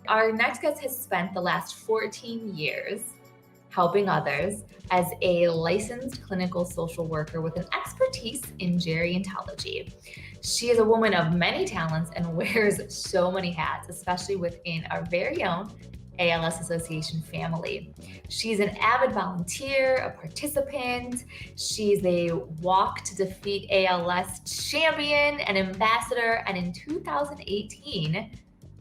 Our next guest has spent the last 14 years helping others as a licensed clinical social worker with an expertise in gerontology. She is a woman of many talents and wears so many hats, especially within our very own ALS Association family. She's an avid volunteer, a participant. She's a Walk to Defeat ALS champion, an ambassador, and in 2018,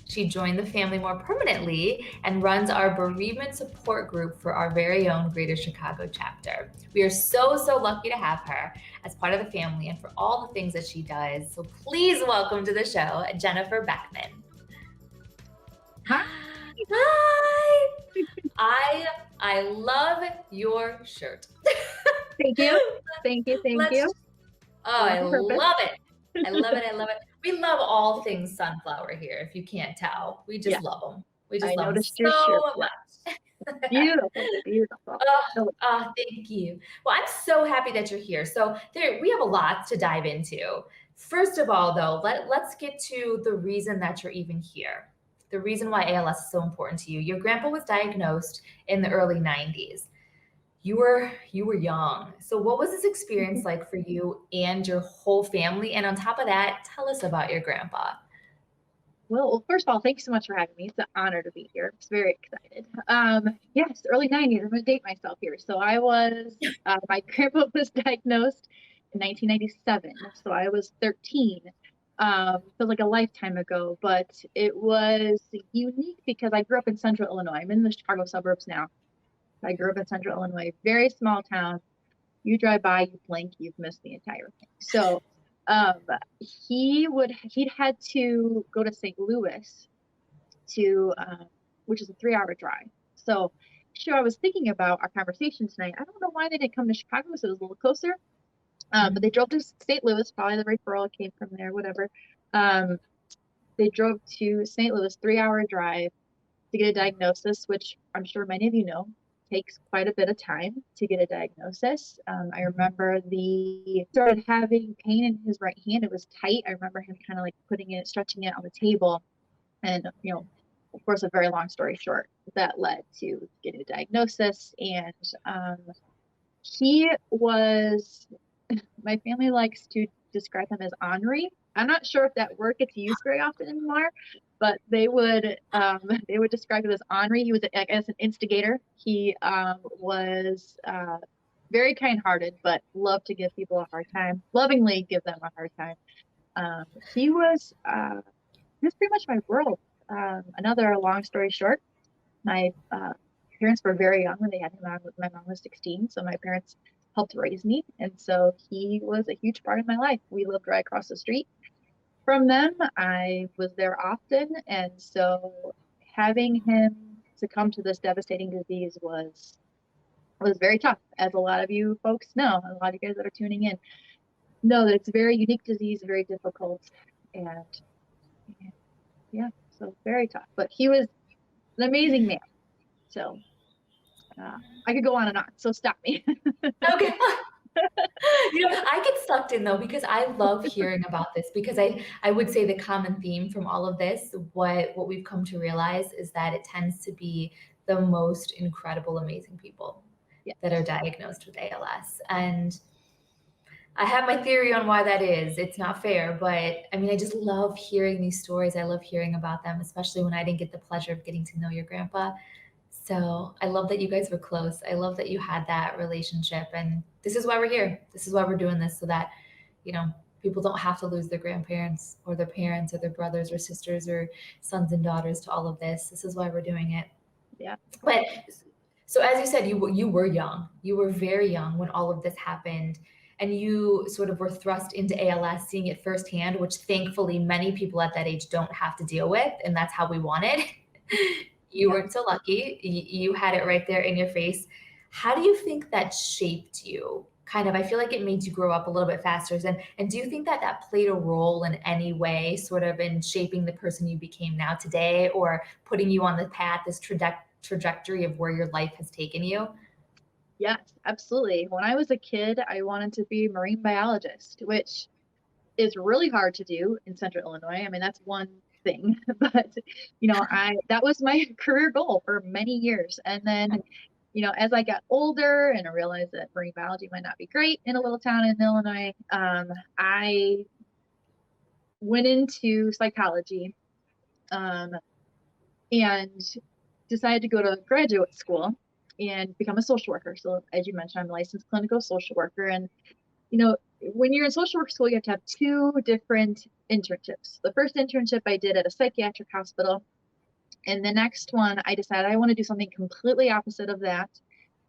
she joined the family more permanently and runs our bereavement support group for our very own Greater Chicago chapter. We are so lucky to have her as part of the family and for all the things that she does. So please welcome to the show, Jennifer Beckman. Hi. Hi. I love your shirt. Thank you. Thank you. I love it. I love it. We love all things sunflower here, if you can't tell. We just love them. We just love them so much. Beautiful. Thank you. Well, I'm so happy that you're here. So we have a lot to dive into. First of all, though, let's get to the reason that you're even here. The reason why ALS is so important to you. Your grandpa was diagnosed in the early 90s. You were young. So what was this experience like for you and your whole family? And on top of that, tell us about your grandpa. Well, first of all, thanks so much for having me. It's an honor to be here. I'm very excited. Yes, early 90s. I'm going to date myself here. So my grandpa was diagnosed in 1997. So I was 13. Feels like a lifetime ago, but it was unique because I grew up in Central Illinois. I'm in the Chicago suburbs now. I grew up in Central Illinois, very small town. You drive by, you blink, you've missed the entire thing. So he'd had to go to St. Louis which is a 3-hour drive. So I was thinking about our conversation tonight. I don't know why they didn't come to Chicago, so it was a little closer. But they drove to St. Louis, probably the referral came from there, whatever. They drove to St. Louis, 3-hour drive to get a diagnosis, which I'm sure many of you know takes quite a bit of time to get a diagnosis. I remember started having pain in his right hand. It was tight. I remember him kind of like stretching it on the table. And, of course, a very long story short, that led to getting a diagnosis. And my family likes to describe him as ornery. I'm not sure if that word gets used very often anymore, but they would describe it as ornery. He was, I guess, an instigator. He was very kind-hearted, but loved to give people a hard time, lovingly give them a hard time. He was pretty much my world. Another long story short, my parents were very young when they had him on. My mom was 16, so my parents helped raise me, and so he was a huge part of my life. We lived right across the street from them. I was there often, and so having him succumb to this devastating disease was very tough, as a lot of you folks know. A lot of you guys that are tuning in know that it's a very unique disease, very difficult, and yeah, so very tough. But he was an amazing man. So I could go on and on, so stop me. Okay. I get sucked in though, because I love hearing about this, because I would say the common theme from all of this, what we've come to realize is that it tends to be the most incredible, amazing people that are diagnosed with ALS. And I have my theory on why that is. It's not fair, but I mean, I just love hearing these stories. I love hearing about them, especially when I didn't get the pleasure of getting to know your grandpa. So I love that you guys were close. I love that you had that relationship. And this is why we're here. This is why we're doing this, so that, people don't have to lose their grandparents or their parents or their brothers or sisters or sons and daughters to all of this. This is why we're doing it. Yeah. But so as you said, you were young. You were very young when all of this happened. And you sort of were thrust into ALS, seeing it firsthand, which thankfully many people at that age don't have to deal with. And that's how we want it. You weren't so lucky. You had it right there in your face. How do you think that shaped you? Kind of, I feel like it made you grow up a little bit faster. And do you think that played a role in any way, sort of in shaping the person you became now today, or putting you on the path, this trajectory of where your life has taken you? Yes, absolutely. When I was a kid, I wanted to be a marine biologist, which is really hard to do in Central Illinois. I mean, that's one thing. But, that was my career goal for many years. And then, as I got older and I realized that marine biology might not be great in a little town in Illinois, I went into psychology, and decided to go to graduate school and become a social worker. So as you mentioned, I'm a licensed clinical social worker. And, when you're in social work school, you have to have two different internships. The first internship I did at a psychiatric hospital. And the next one, I decided I want to do something completely opposite of that.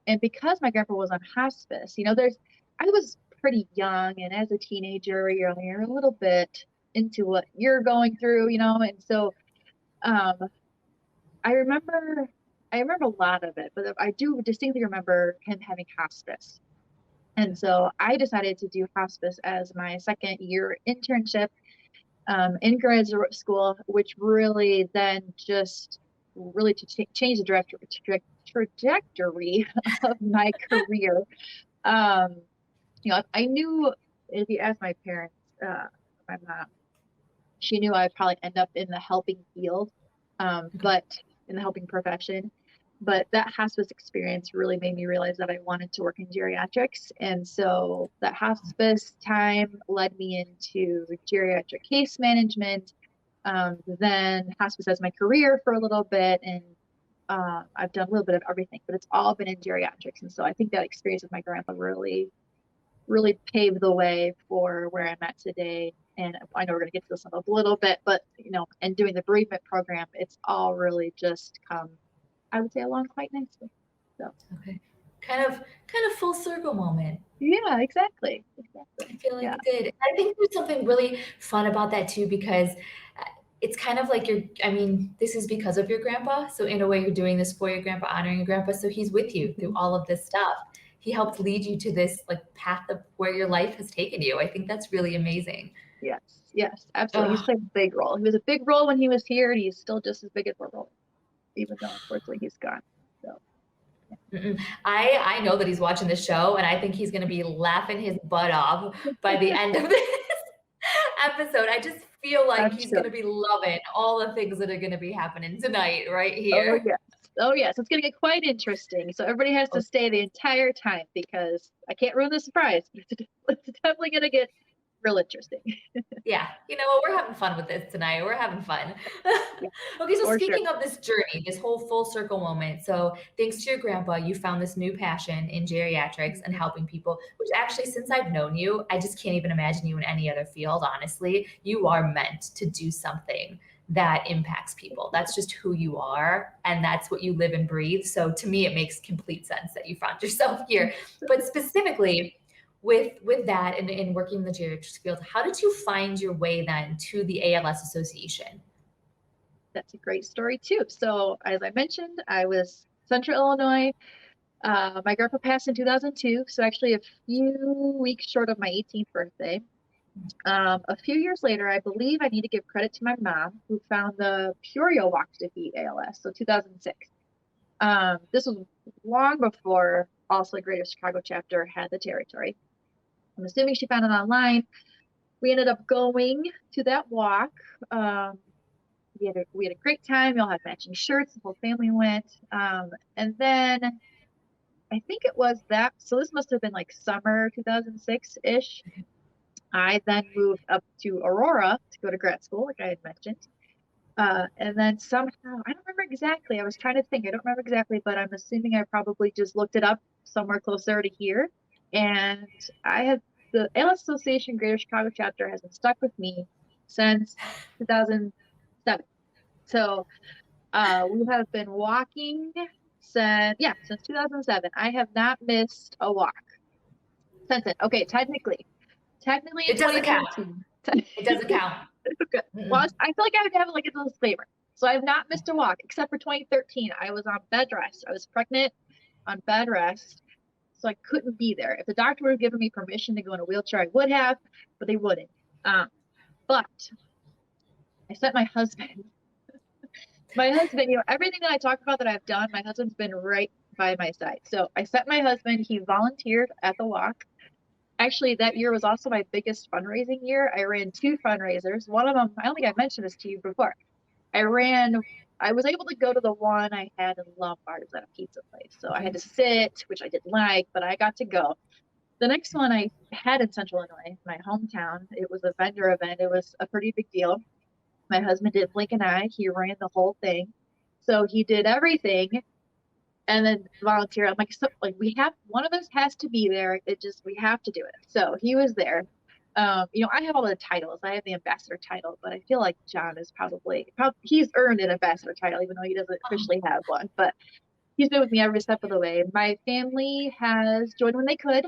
And because my grandpa was on hospice, I was pretty young. And as a teenager, you're a little bit into what you're going through, and so I remember a lot of it, but I do distinctly remember him having hospice. And so I decided to do hospice as my second year internship in graduate school, which really then just really changed the trajectory of my career. I knew, if you ask my parents, my mom, she knew I'd probably end up in the helping field, but in the helping profession. But that hospice experience really made me realize that I wanted to work in geriatrics. And so that hospice time led me into geriatric case management, then hospice as my career for a little bit. And I've done a little bit of everything, but it's all been in geriatrics. And so I think that experience with my grandpa really, really paved the way for where I'm at today. And I know we're going to get to this in a little bit, but, and doing the bereavement program, it's all really just come, I would say, along quite nicely. So Okay. Kind of full circle moment. yeah, exactly. I feel like it did. I think there's something really fun about that too, because it's kind of like this is because of your grandpa. So in a way, you're doing this for your grandpa, honoring your grandpa. So he's with you through all of this stuff. He helped lead you to this path of where your life has taken you. I think that's really amazing. Yes, absolutely. He's played a big role. He was a big role when he was here, and he's still just as big as a role, even though unfortunately he's gone. So I know that he's watching the show, and I think he's going to be laughing his butt off by the end of this episode. I just feel like he's going to be loving all the things that are going to be happening tonight, right here. Oh yes, it's going to get quite interesting. So everybody has to stay the entire time, because I can't ruin the surprise. It's definitely going to get real interesting. Yeah, you know what? We're having fun with this tonight. We're having fun. Okay, so speaking of this journey, this whole full circle moment. So thanks to your grandpa, you found this new passion in geriatrics and helping people, which actually, since I've known you, I just can't even imagine you in any other field, honestly. You are meant to do something that impacts people. That's just who you are, and that's what you live and breathe. So to me, it makes complete sense that you found yourself here. But specifically, with that and in working in the geriatrics field, how did you find your way then to the ALS Association? That's a great story too. So as I mentioned, I was Central Illinois. My grandpa passed in 2002, so actually a few weeks short of my 18th birthday. A few years later, I believe I need to give credit to my mom, who found the Peoria Walk to Defeat ALS, so 2006. This was long before also Greater Chicago chapter had the territory. I'm assuming she found it online. We ended up going to that walk. We had a great time. We all had matching shirts. The whole family went. And then I think it was that. So this must have been like summer 2006-ish. I then moved up to Aurora to go to grad school, like I had mentioned. And then somehow, I don't remember exactly. I was trying to think. I don't remember exactly, but I'm assuming I probably just looked it up somewhere closer to here. And the ALS Association Greater Chicago chapter has been stuck with me since 2007. So we have been walking since 2007. I have not missed a walk since then. Okay, technically It doesn't count. It doesn't count. Okay. Well, I feel like I would have like a disclaimer. So I have not missed a walk except for 2013. I was on bed rest. I was pregnant on bed rest, so I couldn't be there. If the doctor would have given me permission to go in a wheelchair, I would have, but they wouldn't. But I sent my husband. My husband, everything that I talk about that I've done, my husband's been right by my side. So I sent my husband. He volunteered at the walk. Actually, that year was also my biggest fundraising year. I ran two fundraisers. One of them, I don't think I mentioned this to you before. I ran, I was able to go to the one I had in Lombard's at a pizza place. So I had Okay. to sit, which I didn't like, but I got to go. The next one I had in Central Illinois, my hometown, it was a vendor event. It was a pretty big deal. My husband did blink an eye. He ran the whole thing. So he did everything and then volunteer. I'm like, so like we have one of us has to be there. It just we have to do it. So he was there. I have all the titles. I have the ambassador title, but I feel like John is probably he's earned an ambassador title, even though he doesn't officially have one. But he's been with me every step of the way. My family has joined when they could.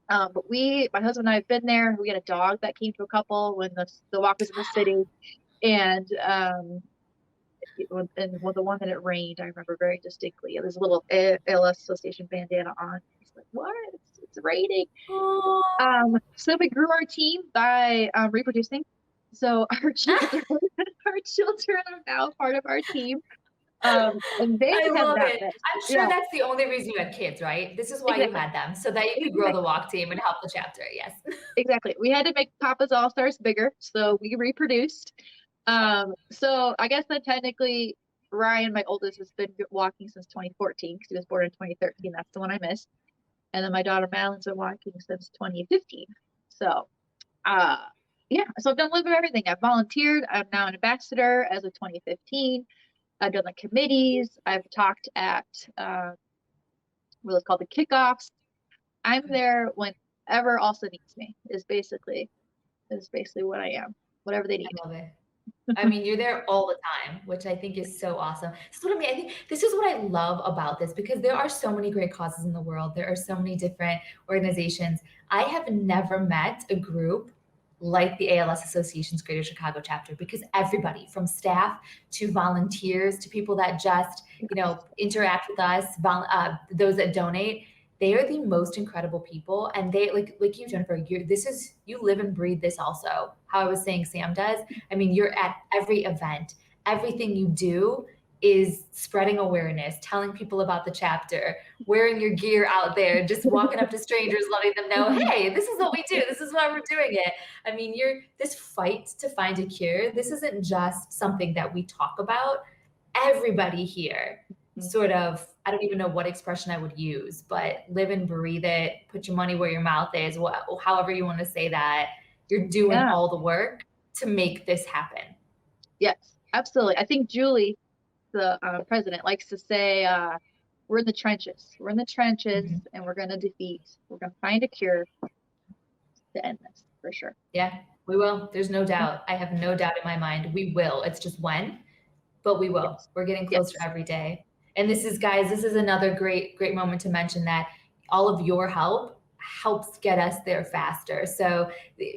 But my husband and I have been there. We had a dog that came to a couple when the walk was in the city, and the one that it rained, I remember very distinctly. There's a little ALS Association bandana on. He's like, "What? It's raining." Oh, So we grew our team by reproducing. So our children, our children are now part of our team. And they I have love not it. missed. I'm sure Yeah, that's the only reason you had kids, right? This is why you exactly, had them, so that you could grow the exactly, walk team and help the chapter. Yes. exactly. We had to make Papa's All Stars bigger, so we reproduced. So I guess that technically Ryan, my oldest, has been walking since 2014 because he was born in 2013. That's the one I missed. And then my daughter Madeline's been walking since 2015. So, uh, yeah, so I've done a little bit of everything. I've volunteered. I'm now an ambassador as of 2015. I've done the committees. I've talked at what was called the kickoffs. I'm there whenever also needs me. Is basically what I am. Whatever they need. I love it. I mean, you're there all the time, which I think is so awesome. This is what I mean. I think this is what I love about this because there are so many great causes in the world. There are so many different organizations. I have never met a group like the ALS Association's Greater Chicago chapter because everybody from staff to volunteers to people that just, interact with us, those that donate, they are the most incredible people. And they like you, Jennifer, you live and breathe this also. How I was saying Sam does. I mean, you're at every event. Everything you do is spreading awareness, telling people about the chapter, wearing your gear out there, just walking up to strangers, letting them know, hey, this is what we do. This is why we're doing it. I mean, this fight to find a cure. This isn't just something that we talk about. Everybody here sort of, I don't even know what expression I would use, but live and breathe it, put your money where your mouth is, however you want to say that. You're doing Yeah. all the work to make this happen. Yes, absolutely. I think Julie, the president, likes to say, we're in the trenches. We're in the trenches Mhm. and we're going to find a cure to end this for sure. Yeah, we will. There's no doubt. I have no doubt in my mind. We will. It's just when, but we will. Yes. We're getting closer Yes. every day. And guys, this is another great moment to mention that all of your help helps get us there faster. So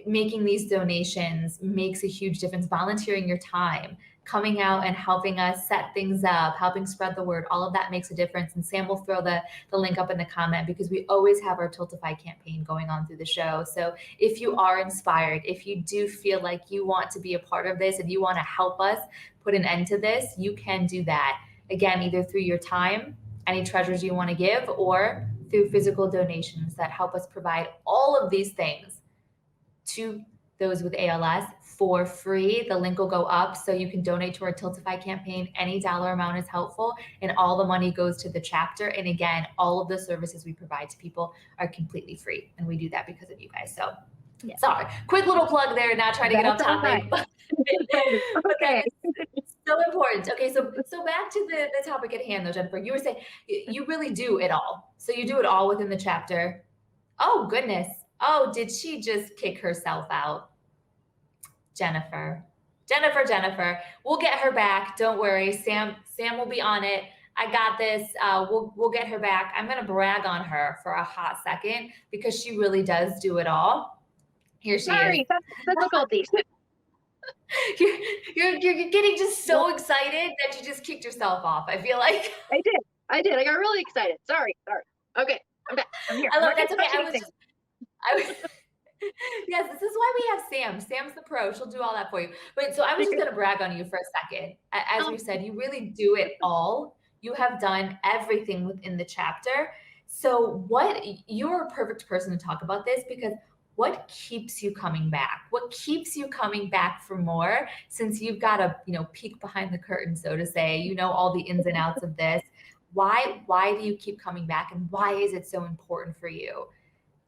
making these donations makes a huge difference. Volunteering your time, coming out and helping us set things up, helping spread the word, all of that makes a difference. And Sam will throw the link up in the comment because we always have our Tiltify campaign going on through the show. So if you are inspired, if you do feel like you want to be a part of this and you want to help us put an end to this, you can do that. Again, either through your time, any treasures you want to give, or through physical donations that help us provide all of these things to those with ALS for free. The link will go up so you can donate to our Tiltify campaign. Any dollar amount is helpful, and all the money goes to the chapter. And again, all of the services we provide to people are completely free, and we do that because of you guys. So Yeah. sorry, quick little plug there, not trying to get off topic, but Okay. it's so important. Okay, so back to the topic at hand though, Jennifer. You were saying you really do it all. So you do it all within the chapter. Oh goodness. Oh, did she just kick herself out? Jennifer. Jennifer. We'll get her back. Don't worry. Sam will be on it. I got this. We'll get her back. I'm gonna brag on her for a hot second because she really does do it all. Here she is. Sorry, difficulties. You're getting just so excited that you just kicked yourself off. I feel like I did. I got really excited. Sorry. Okay. I'm back. I'm here. I love Working that's okay. on Yes, this is why we have Sam. Sam's the pro. She'll do all that for you. But so I was just going to brag on you for a second. As we said, you really do it all. You have done everything within the chapter. So you're a perfect person to talk about this because what keeps you coming back? What keeps you coming back for more since you've got a, peek behind the curtain, so to say, all the ins and outs of this. Why do you keep coming back and why is it so important for you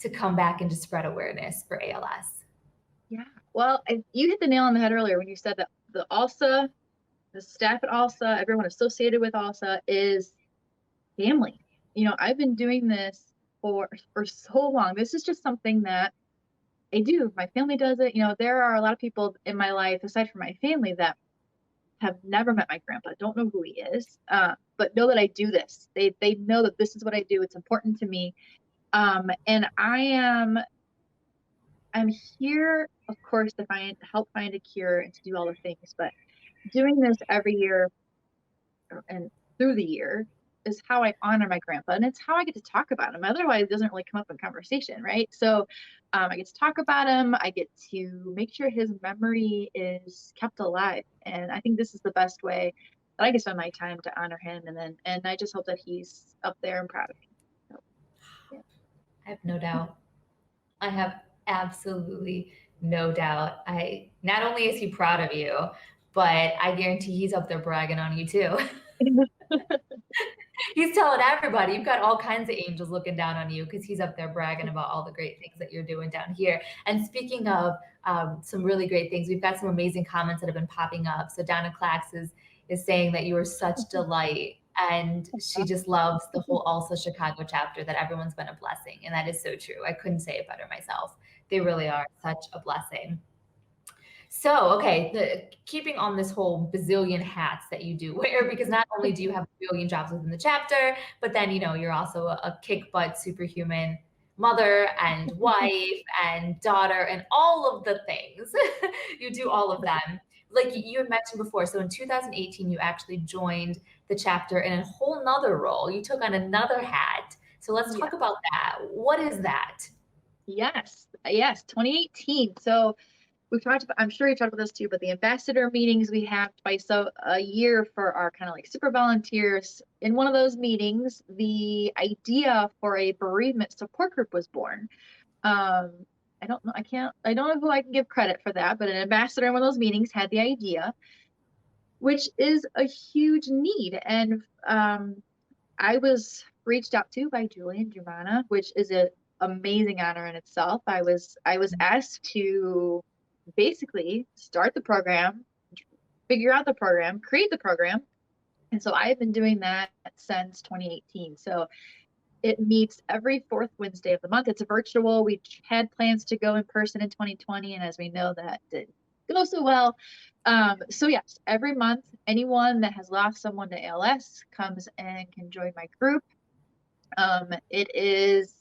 to come back and to spread awareness for ALS? Yeah. Well, you hit the nail on the head earlier when you said that the ALSA, the staff at ALSA, everyone associated with ALSA is family. I've been doing this for so long. This is just something that I do. My family does it. There are a lot of people in my life, aside from my family, that have never met my grandpa, don't know who he is, but know that I do this. They know that this is what I do. It's important to me. And I'm here, of course, to help find a cure and to do all the things, but doing this every year and through the year is how I honor my grandpa, and it's how I get to talk about him. Otherwise, it doesn't really come up in conversation, right? So I get to talk about him. I get to make sure his memory is kept alive, and I think this is the best way that I can spend my time to honor him. And I just hope that he's up there and proud of me. So, yeah. I have no doubt. I have absolutely no doubt. I not only is he proud of you, but I guarantee he's up there bragging on you too. He's telling everybody you've got all kinds of angels looking down on you because he's up there bragging about all the great things that you're doing down here. And speaking of some really great things, we've got some amazing comments that have been popping up. So Donna Clax is saying that you are such delight, and she just loves the whole Also Chicago chapter, that everyone's been a blessing. And that is so true. I couldn't say it better myself. They really are such a blessing. So, okay, keeping on this whole bazillion hats that you do wear, because not only do you have a billion jobs within the chapter, but then, you're also a kick butt superhuman mother and wife and daughter and all of the things. You do all of them. Like you had mentioned before. So in 2018, you actually joined the chapter in a whole nother role. You took on another hat. So let's Yeah. talk about that. What is that? Yes. Yes. 2018. So I'm sure you've talked about this too, but the ambassador meetings we have twice a year for our kind of like super volunteers. In one of those meetings, the idea for a bereavement support group was born. I don't know. I don't know who I can give credit for that, but an ambassador in one of those meetings had the idea, which is a huge need. And I was reached out to by Julie and Jumana, which is an amazing honor in itself. I was asked to basically start the program, figure out the program, create the program. And so I've been doing that since 2018. So it meets every fourth Wednesday of the month. It's a virtual. We had plans to go in person in 2020, and as we know, that didn't go so well. So yes, every month, anyone that has lost someone to ALS comes and can join my group. It is,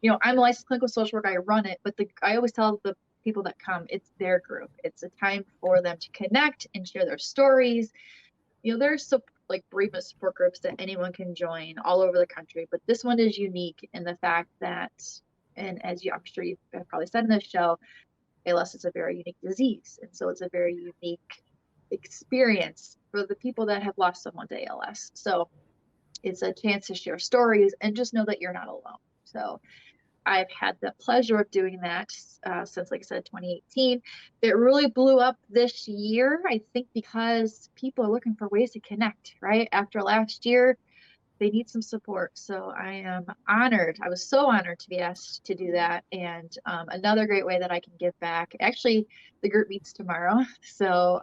I'm a licensed clinical social worker. I run it, but I always tell the people that come, it's their group. It's a time for them to connect and share their stories. There's like bereavement support groups that anyone can join all over the country, but this one is unique in the fact that, and as I'm sure you've probably said in this show, ALS is a very unique disease, and so it's a very unique experience for the people that have lost someone to ALS. So it's a chance to share stories and just know that you're not alone. So I've had the pleasure of doing that since, like I said, 2018. It really blew up this year, I think, because people are looking for ways to connect, right? After last year, they need some support. So I am honored. I was so honored to be asked to do that. And another great way that I can give back. Actually, the group meets tomorrow. So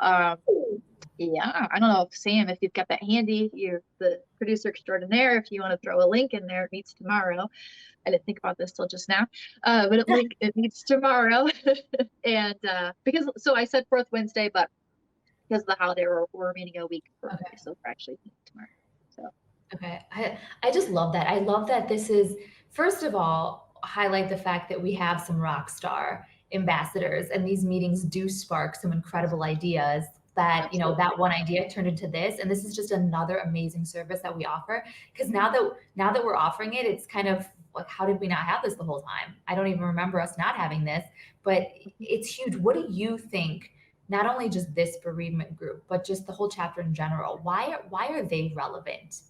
yeah, I don't know if Sam, if you've got that handy, you're the producer extraordinaire. If you want to throw a link in there, it meets tomorrow. I didn't think about this till just now, but it meets tomorrow. And so I said fourth Wednesday, but because of the holiday, we're meeting a week early, Okay. so we're actually meeting tomorrow. So Okay. I just love that. I love that this is, first of all, highlight the fact that we have some rock star ambassadors and these meetings do spark some incredible ideas that, absolutely. that one idea turned into this. And this is just another amazing service that we offer. Because now that we're offering it, it's kind of like, how did we not have this the whole time? I don't even remember us not having this, but it's huge. What do you think? Not only just this bereavement group, but just the whole chapter in general. Why are they relevant?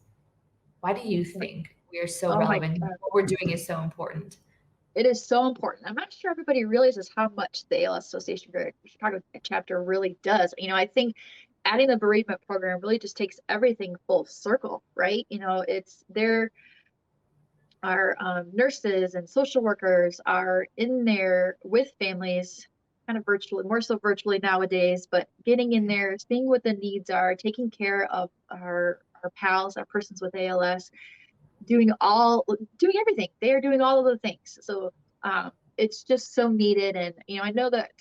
Why do you think We are so Oh my relevant. God. What we're doing is so important. It is so important. I'm not sure everybody realizes how much the ALS Association of Chicago chapter really does. I think adding the bereavement program really just takes everything full circle, right? It's there. Our nurses and social workers are in there with families, kind of virtually, more so virtually nowadays, but getting in there, seeing what the needs are, taking care of our pals, our persons with ALS, doing everything. They are doing all of the things. So it's just so needed. And I know that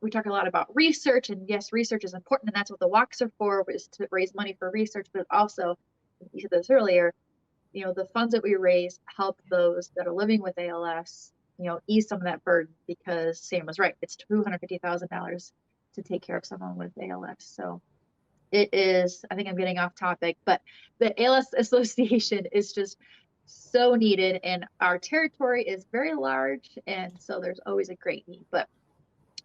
we talk a lot about research, and yes, research is important, and that's what the walks are for, is to raise money for research, but also, you said this earlier, the funds that we raise help those that are living with ALS, ease some of that burden, because Sam was right. It's $250,000 to take care of someone with ALS. So it is, I think I'm getting off topic, but the ALS Association is just so needed, and our territory is very large. And so there's always a great need, but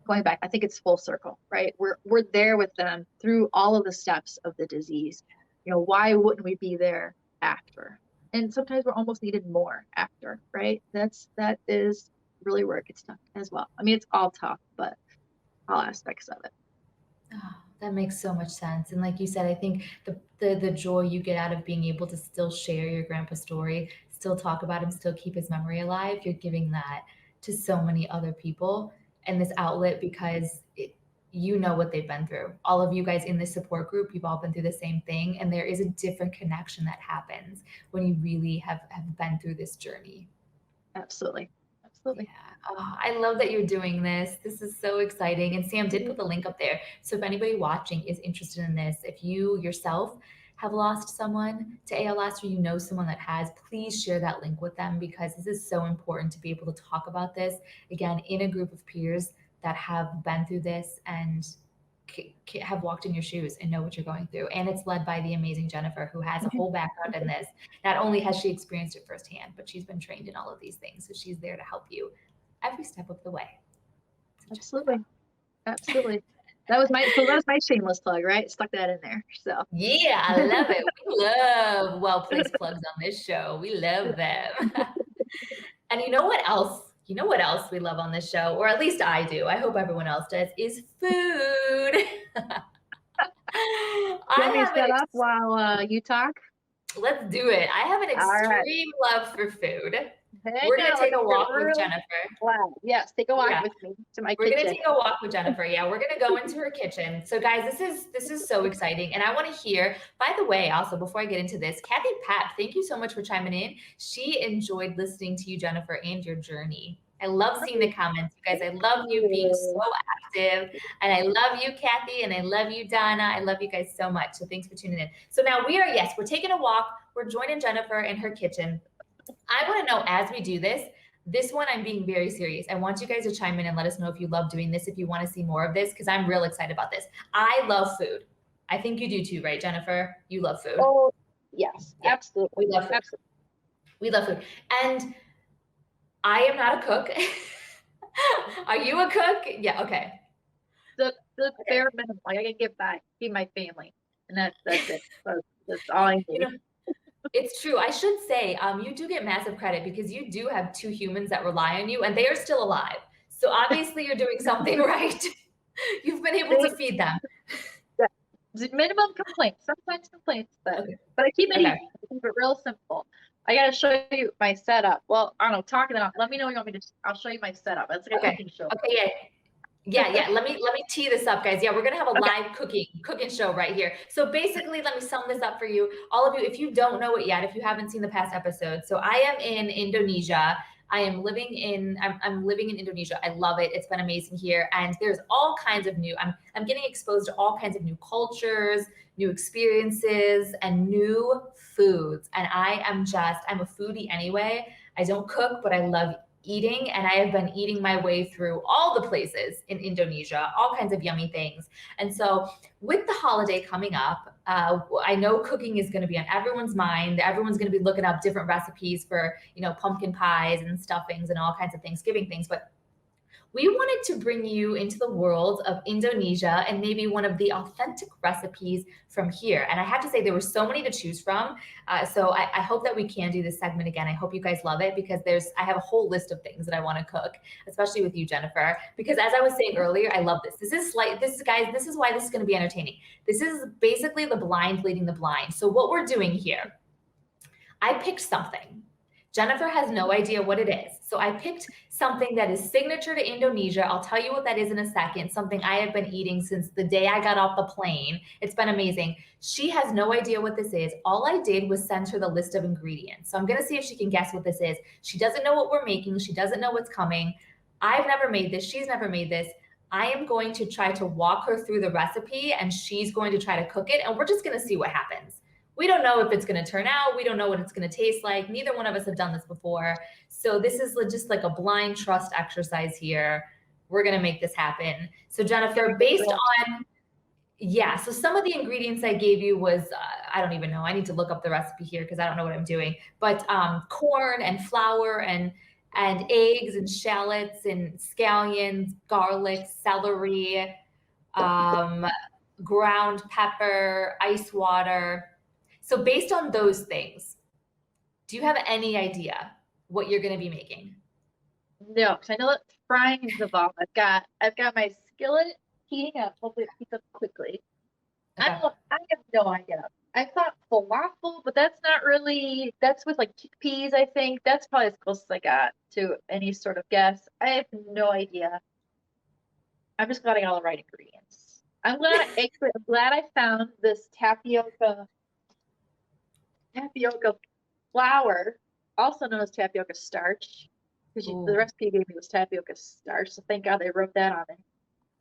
going back, I think it's full circle, right? We're there with them through all of the steps of the disease. Why wouldn't we be there after? And sometimes we're almost needed more after, right? That is really where it gets tough as well. I mean, it's all tough, but all aspects of it. Oh, that makes so much sense. And like you said, I think the joy you get out of being able to still share your grandpa's story, still talk about him, still keep his memory alive, you're giving that to so many other people and this outlet because you know what they've been through. All of you guys in this support group, you've all been through the same thing. And there is a different connection that happens when you really have been through this journey. Absolutely. Absolutely. Yeah. Oh, I love that you're doing this. This is so exciting. And Sam did put the link up there. So if anybody watching is interested in this, if you yourself have lost someone to ALS or you know someone that has, please share that link with them because this is so important to be able to talk about this again in a group of peers that have been through this and have walked in your shoes and know what you're going through. And it's led by the amazing Jennifer, who has a whole background in this. Not only has she experienced it firsthand, but she's been trained in all of these things. So she's there to help you every step of the way. So Absolutely. Absolutely. That was my shameless plug, right? Stuck that in there. So yeah, I love it. We love well-placed plugs on this show. We love them. And you know what else? You know what else we love on this show, or at least I do. I hope everyone else does, is food. you want I me to have set an up while you talk? Let's do it. I have an All right. extreme love for food. Hang We're going to on, take let's a get walk with real Jennifer. loud. Yes, take a walk Yeah. with me to my We're going to kitchen. take a walk with Jennifer. Yeah, we're going to go into her kitchen. So guys, this is so exciting. And I want to hear, by the way, also before I get into this, Kathy Pat, thank you so much for chiming in. She enjoyed listening to you, Jennifer, and your journey. I love seeing the comments. You guys, I love you being so active. And I love you, Kathy, and I love you, Donna. I love you guys so much. So thanks for tuning in. So now we're taking a walk. We're joining Jennifer in her kitchen. I want to know, as we do this one, I'm being very serious. I want you guys to chime in and let us know if you love doing this, if you want to see more of this, because I'm real excited about this. I love food. I think you do too, right, Jennifer? You love food. Oh, yes, Yeah, absolutely. we love food. Absolutely. We love food. And I am not a cook. Are you a cook? Yeah, okay. The bare minimum. Like I can get by, feed my family, and that's it. That's all I need. It's true. I should say, you do get massive credit because you do have two humans that rely on you and they are still alive. So obviously you're doing something right. You've been able to feed them. Minimum complaints, sometimes complaints, but Okay. but I keep it Okay. easy. I keep it real simple. I gotta show you my setup. Well, I don't know, talking about. Let me know what you want me to. I'll show you my setup. It's like a cooking show. Okay. Yeah. Let me tee this up, guys. Yeah, we're gonna have a Okay. live cooking show right here. So basically, let me sum this up for you, all of you. If you don't know it yet, if you haven't seen the past episodes, so I am in Indonesia. I'm living in Indonesia. I love it. It's been amazing here, and there's all kinds of new. I'm getting exposed to all kinds of new cultures, new experiences, and new foods. And I'm a foodie anyway. I don't cook, but I love eating, and I have been eating my way through all the places in Indonesia, all kinds of yummy things. And so with the holiday coming up, I know cooking is going to be on everyone's mind. Everyone's going to be looking up different recipes for, pumpkin pies and stuffings and all kinds of Thanksgiving things. But We wanted to bring you into the world of Indonesia and maybe one of the authentic recipes from here. And I have to say, there were so many to choose from. So I hope that we can do this segment again. I hope you guys love it because I have a whole list of things that I want to cook, especially with you, Jennifer. Because as I was saying earlier, I love this. This is guys, this is why this is going to be entertaining. This is basically the blind leading the blind. So what we're doing here, I picked something. Jennifer has no idea what it is. So I picked something that is signature to Indonesia. I'll tell you what that is in a second. Something I have been eating since the day I got off the plane. It's been amazing. She has no idea what this is. All I did was send her the list of ingredients. So I'm going to see if she can guess what this is. She doesn't know what we're making. She doesn't know what's coming. I've never made this. She's never made this. I am going to try to walk her through the recipe and she's going to try to cook it. And we're just going to see what happens. We don't know if it's going to turn out. We don't know what it's going to taste like. Neither one of us have done this before. So this is just like a blind trust exercise here. We're going to make this happen. So Jennifer, based on, so some of the ingredients I gave you was, I don't even know. I need to look up the recipe here because I don't know what I'm doing. But corn and flour and eggs and shallots and scallions, garlic, celery, ground pepper, ice water. So based on those things, do you have any idea what you're going to be making? No, because I know that frying is involved. I've got my skillet heating up. Hopefully it heats up quickly. Okay. I have no idea. I thought falafel, but that's with like chickpeas, I think. That's probably as close as I got to any sort of guess. I have no idea. I'm just glad I got all the right ingredients. I'm glad I found this tapioca flour, also known as tapioca starch, because the recipe you gave me was tapioca starch. So thank God they wrote that on it.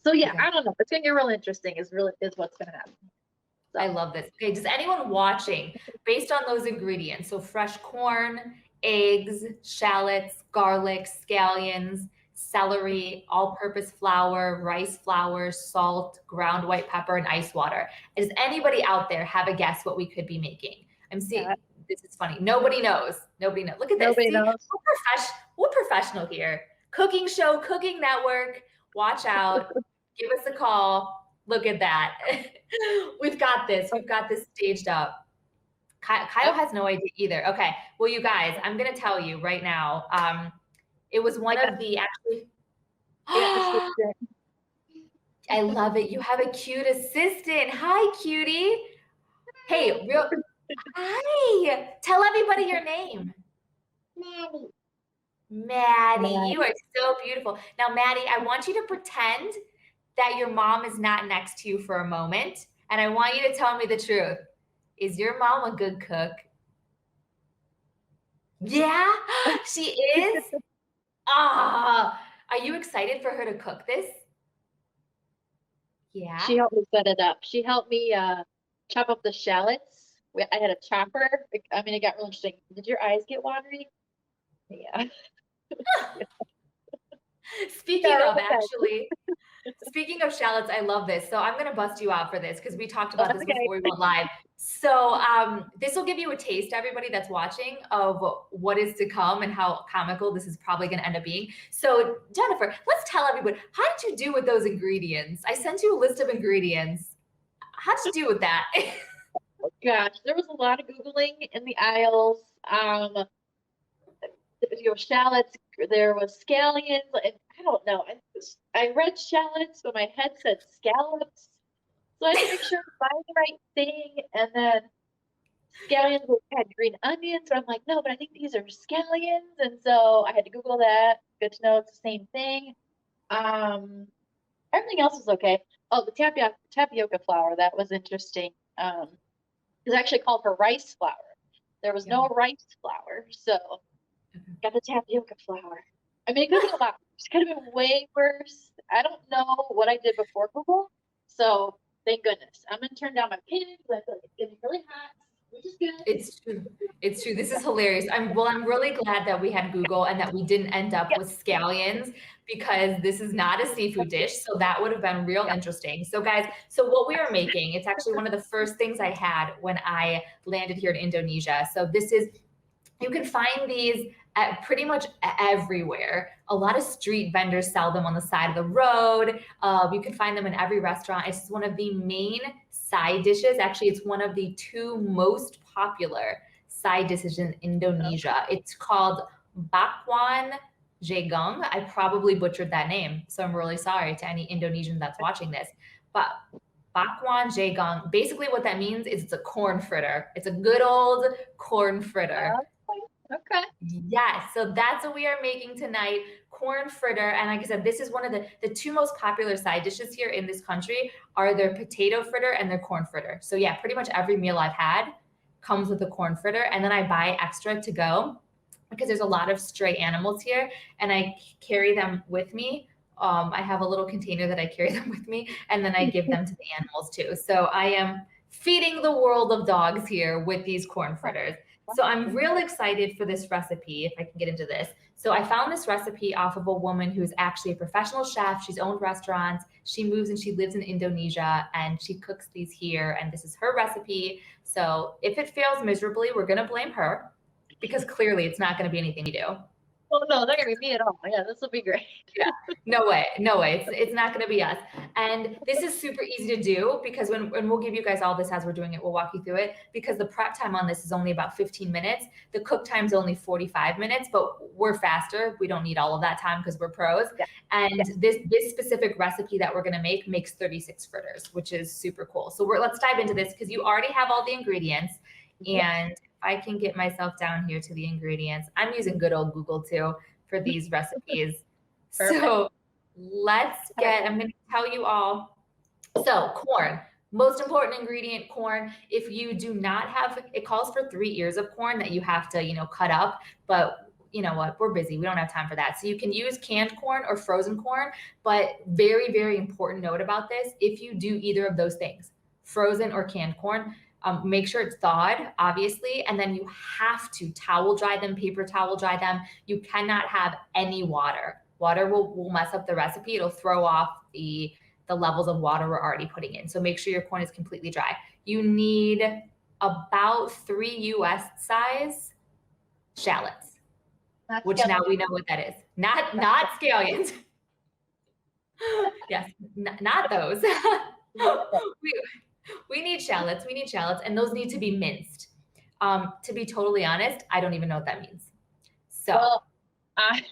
So yeah, okay. I don't know. It's gonna get real interesting. Is what's gonna happen. So. I love this. Okay, does anyone watching, based on those ingredients, so fresh corn, eggs, shallots, garlic, scallions, celery, all-purpose flour, rice flour, salt, ground white pepper, and ice water. Does anybody out there have a guess what we could be making? I'm seeing, this is funny. Nobody knows. Look at this. Nobody knows. We're professional here. Cooking show, cooking network. Watch out. Give us a call. Look at that. We've got this. We've got this staged up. Kyle has no idea either. Okay. Well, you guys, I'm going to tell you right now. It was one of the actually. I love it. You have a cute assistant. Hi, cutie. Hey, hi. Tell everybody your name. Maddie. You are so beautiful. Now, Maddie, I want you to pretend that your mom is not next to you for a moment. And I want you to tell me the truth. Is your mom a good cook? Yeah, she is. Are you excited for her to cook this? Yeah. She helped me set it up. She helped me chop up the shallots. I had a chopper. I mean, it got really interesting. Did your eyes get watery? Yeah. Speaking of shallots, I love this. So I'm going to bust you out for this because we talked about this before we went live. So this will give you a taste, everybody that's watching, of what is to come and how comical this is probably going to end up being. So Jennifer, let's tell everybody, how did you do with those ingredients? I sent you a list of ingredients. How did you do with that? Oh, gosh, there was a lot of Googling in the aisles. Shallots, there was scallions. I don't know. I read shallots, but my head said scallops. So I had to make sure to buy the right thing. And then scallions had green onions. So I'm like, no, but I think these are scallions. And so I had to Google that. Good to know it's the same thing. Everything else is okay. Oh, the tapioca flour, that was interesting. It's actually called for rice flour. There was no rice flour. So got the tapioca flour. I mean, it could have been a lot worse. It could have been way worse. I don't know what I did before Google. So thank goodness. I'm going to turn down my pan because I feel like it's getting really hot, which is good. It's true. It's true. This is hilarious. I'm really glad that we had Google and that we didn't end up with scallions because this is not a seafood dish. So that would have been real interesting. So guys, what we were making, it's actually one of the first things I had when I landed here in Indonesia. So this is You can find these at pretty much everywhere. A lot of street vendors sell them on the side of the road. You can find them in every restaurant. It's one of the main side dishes. Actually, it's one of the two most popular side dishes in Indonesia. It's called bakwan jagung. I probably butchered that name, so I'm really sorry to any Indonesian that's watching this. But bakwan jagung, basically what that means is it's a corn fritter. It's a good old corn fritter. Okay. Yes, so that's what we are making tonight, corn fritter. And like I said, this is one of the two most popular side dishes here in this country are their potato fritter and their corn fritter. So yeah, pretty much every meal I've had comes with a corn fritter. And then I buy extra to go because there's a lot of stray animals here and I carry them with me. I have a little container that I carry them with me and then I give them to the animals too. So I am feeding the world of dogs here with these corn fritters. So I'm real excited for this recipe, if I can get into this. So I found this recipe off of a woman who's actually a professional chef. She's owned restaurants. She moves and she lives in Indonesia and she cooks these here. And this is her recipe. So if it fails miserably, we're going to blame her because clearly it's not going to be anything we do. Oh no, not gonna be me at all. Yeah, this will be great. Yeah, no way. It's not going to be us. And this is super easy to do because when we'll give you guys all this as we're doing it, we'll walk you through it because the prep time on this is only about 15 minutes. The cook time is only 45 minutes, but we're faster. We don't need all of that time because we're pros. Yeah. And this specific recipe that we're going to make makes 36 fritters, which is super cool. So let's dive into this because you already have all the ingredients. And I can get myself down here to the ingredients. I'm using good old Google too for these recipes. Perfect. So I'm going to tell you all. So corn, most important ingredient, corn. If you do not have, it calls for 3 ears of corn that you have to, cut up, but you know what, we're busy. We don't have time for that. So you can use canned corn or frozen corn, but very, very important note about this. If you do either of those things, frozen or canned corn, make sure it's thawed, obviously, and then you have to towel dry them, paper towel dry them. You cannot have any water. Water will mess up the recipe. It'll throw off the levels of water we're already putting in. So make sure your corn is completely dry. You need about 3 US size shallots, which now we know what that is. Not scallions. Yes, not those. We need shallots. And those need to be minced. To be totally honest, I don't even know what that means. So well, I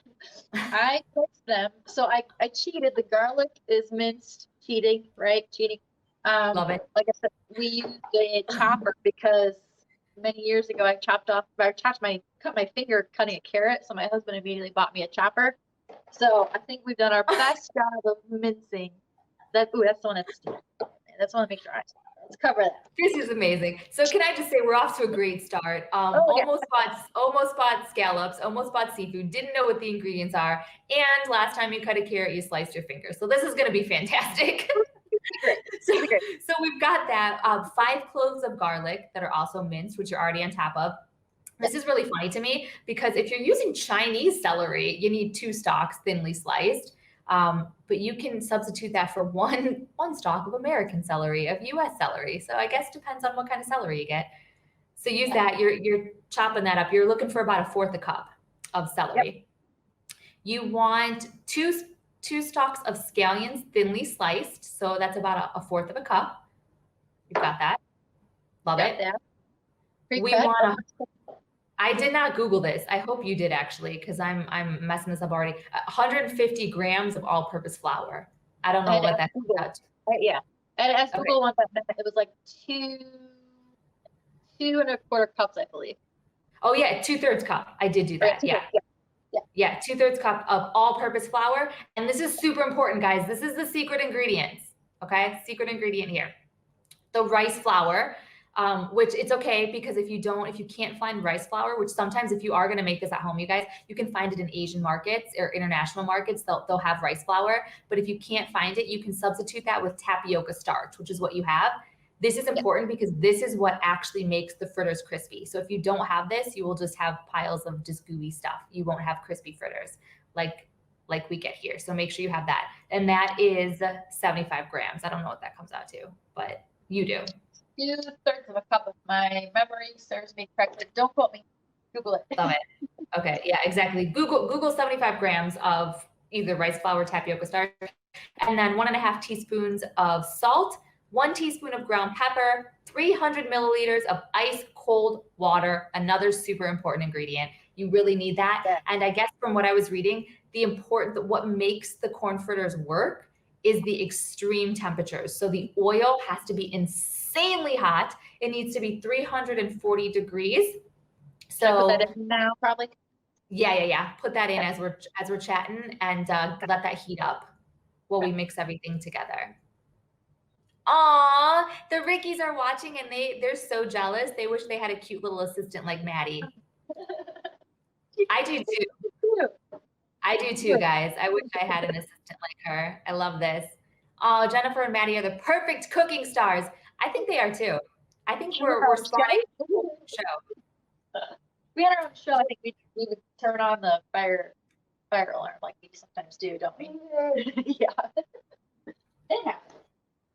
mixed them. So I cheated. The garlic is minced. Cheating, right? Cheating. Love it. Like I said, we used a chopper because many years ago I cut my finger cutting a carrot. So my husband immediately bought me a chopper. So I think we've done our best job of mincing. That's the one that's make sure let's cover that. This is amazing. So can I just say we're off to a great start. Almost bought scallops, almost bought seafood, didn't know what the ingredients are. And last time you cut a carrot, you sliced your finger. So this is going to be fantastic. So we've got that 5 cloves of garlic that are also minced, which you're already on top of. This is really funny to me because if you're using Chinese celery, you need 2 stalks thinly sliced. But you can substitute that for one stalk of American celery, of US celery. So I guess depends on what kind of celery you get. So use that. You're chopping that up. You're looking for about 1/4 cup of celery. Yep. You want two stalks of scallions thinly sliced. So that's about 1/4 cup. You've got that. Love it. I did not Google this. I hope you did actually, because I'm messing this up already. 150 grams of all-purpose flour. I don't know what that comes out to. Yeah. And as Google wants that, it was like 2.25 cups, I believe. Oh yeah, 2/3 cup. I did do that. Yeah, 2/3 cup of all-purpose flour. And this is super important, guys. This is the secret ingredients. Okay, secret ingredient here. The rice flour. Which it's okay because if you can't find rice flour, which sometimes if you are going to make this at home, you guys, you can find it in Asian markets or international markets. They'll have rice flour, but if you can't find it, you can substitute that with tapioca starch, which is what you have. This is important because this is what actually makes the fritters crispy. So if you don't have this, you will just have piles of just gooey stuff. You won't have crispy fritters like we get here. So make sure you have that. And that is 75 grams. I don't know what that comes out to, but you do. 2/3 of a cup, if my memory serves me correctly. Don't quote me. Google it. Love it. Okay, yeah, exactly. Google 75 grams of either rice flour, tapioca starch, and then 1.5 teaspoons of salt, 1 teaspoon of ground pepper, 300 milliliters of ice cold water, another super important ingredient. You really need that. Yeah. And I guess from what I was reading, what makes the corn fritters work is the extreme temperatures. So the oil has to be insanely hot. It needs to be 340 degrees. Should I put So that in now, probably? yeah. Put that in as we're chatting, and let that heat up while we mix everything together. Aw, the Rickies are watching and they're so jealous. They wish they had a cute little assistant like Maddie. I do too. I do too, guys. I wish I had an assistant like her. I love this. Oh, Jennifer and Maddie are the perfect cooking stars. I think they are too. I think we're spawning a show. We had our own show. I think we would turn on the fire alarm like we sometimes do, don't we? Yeah. It happens.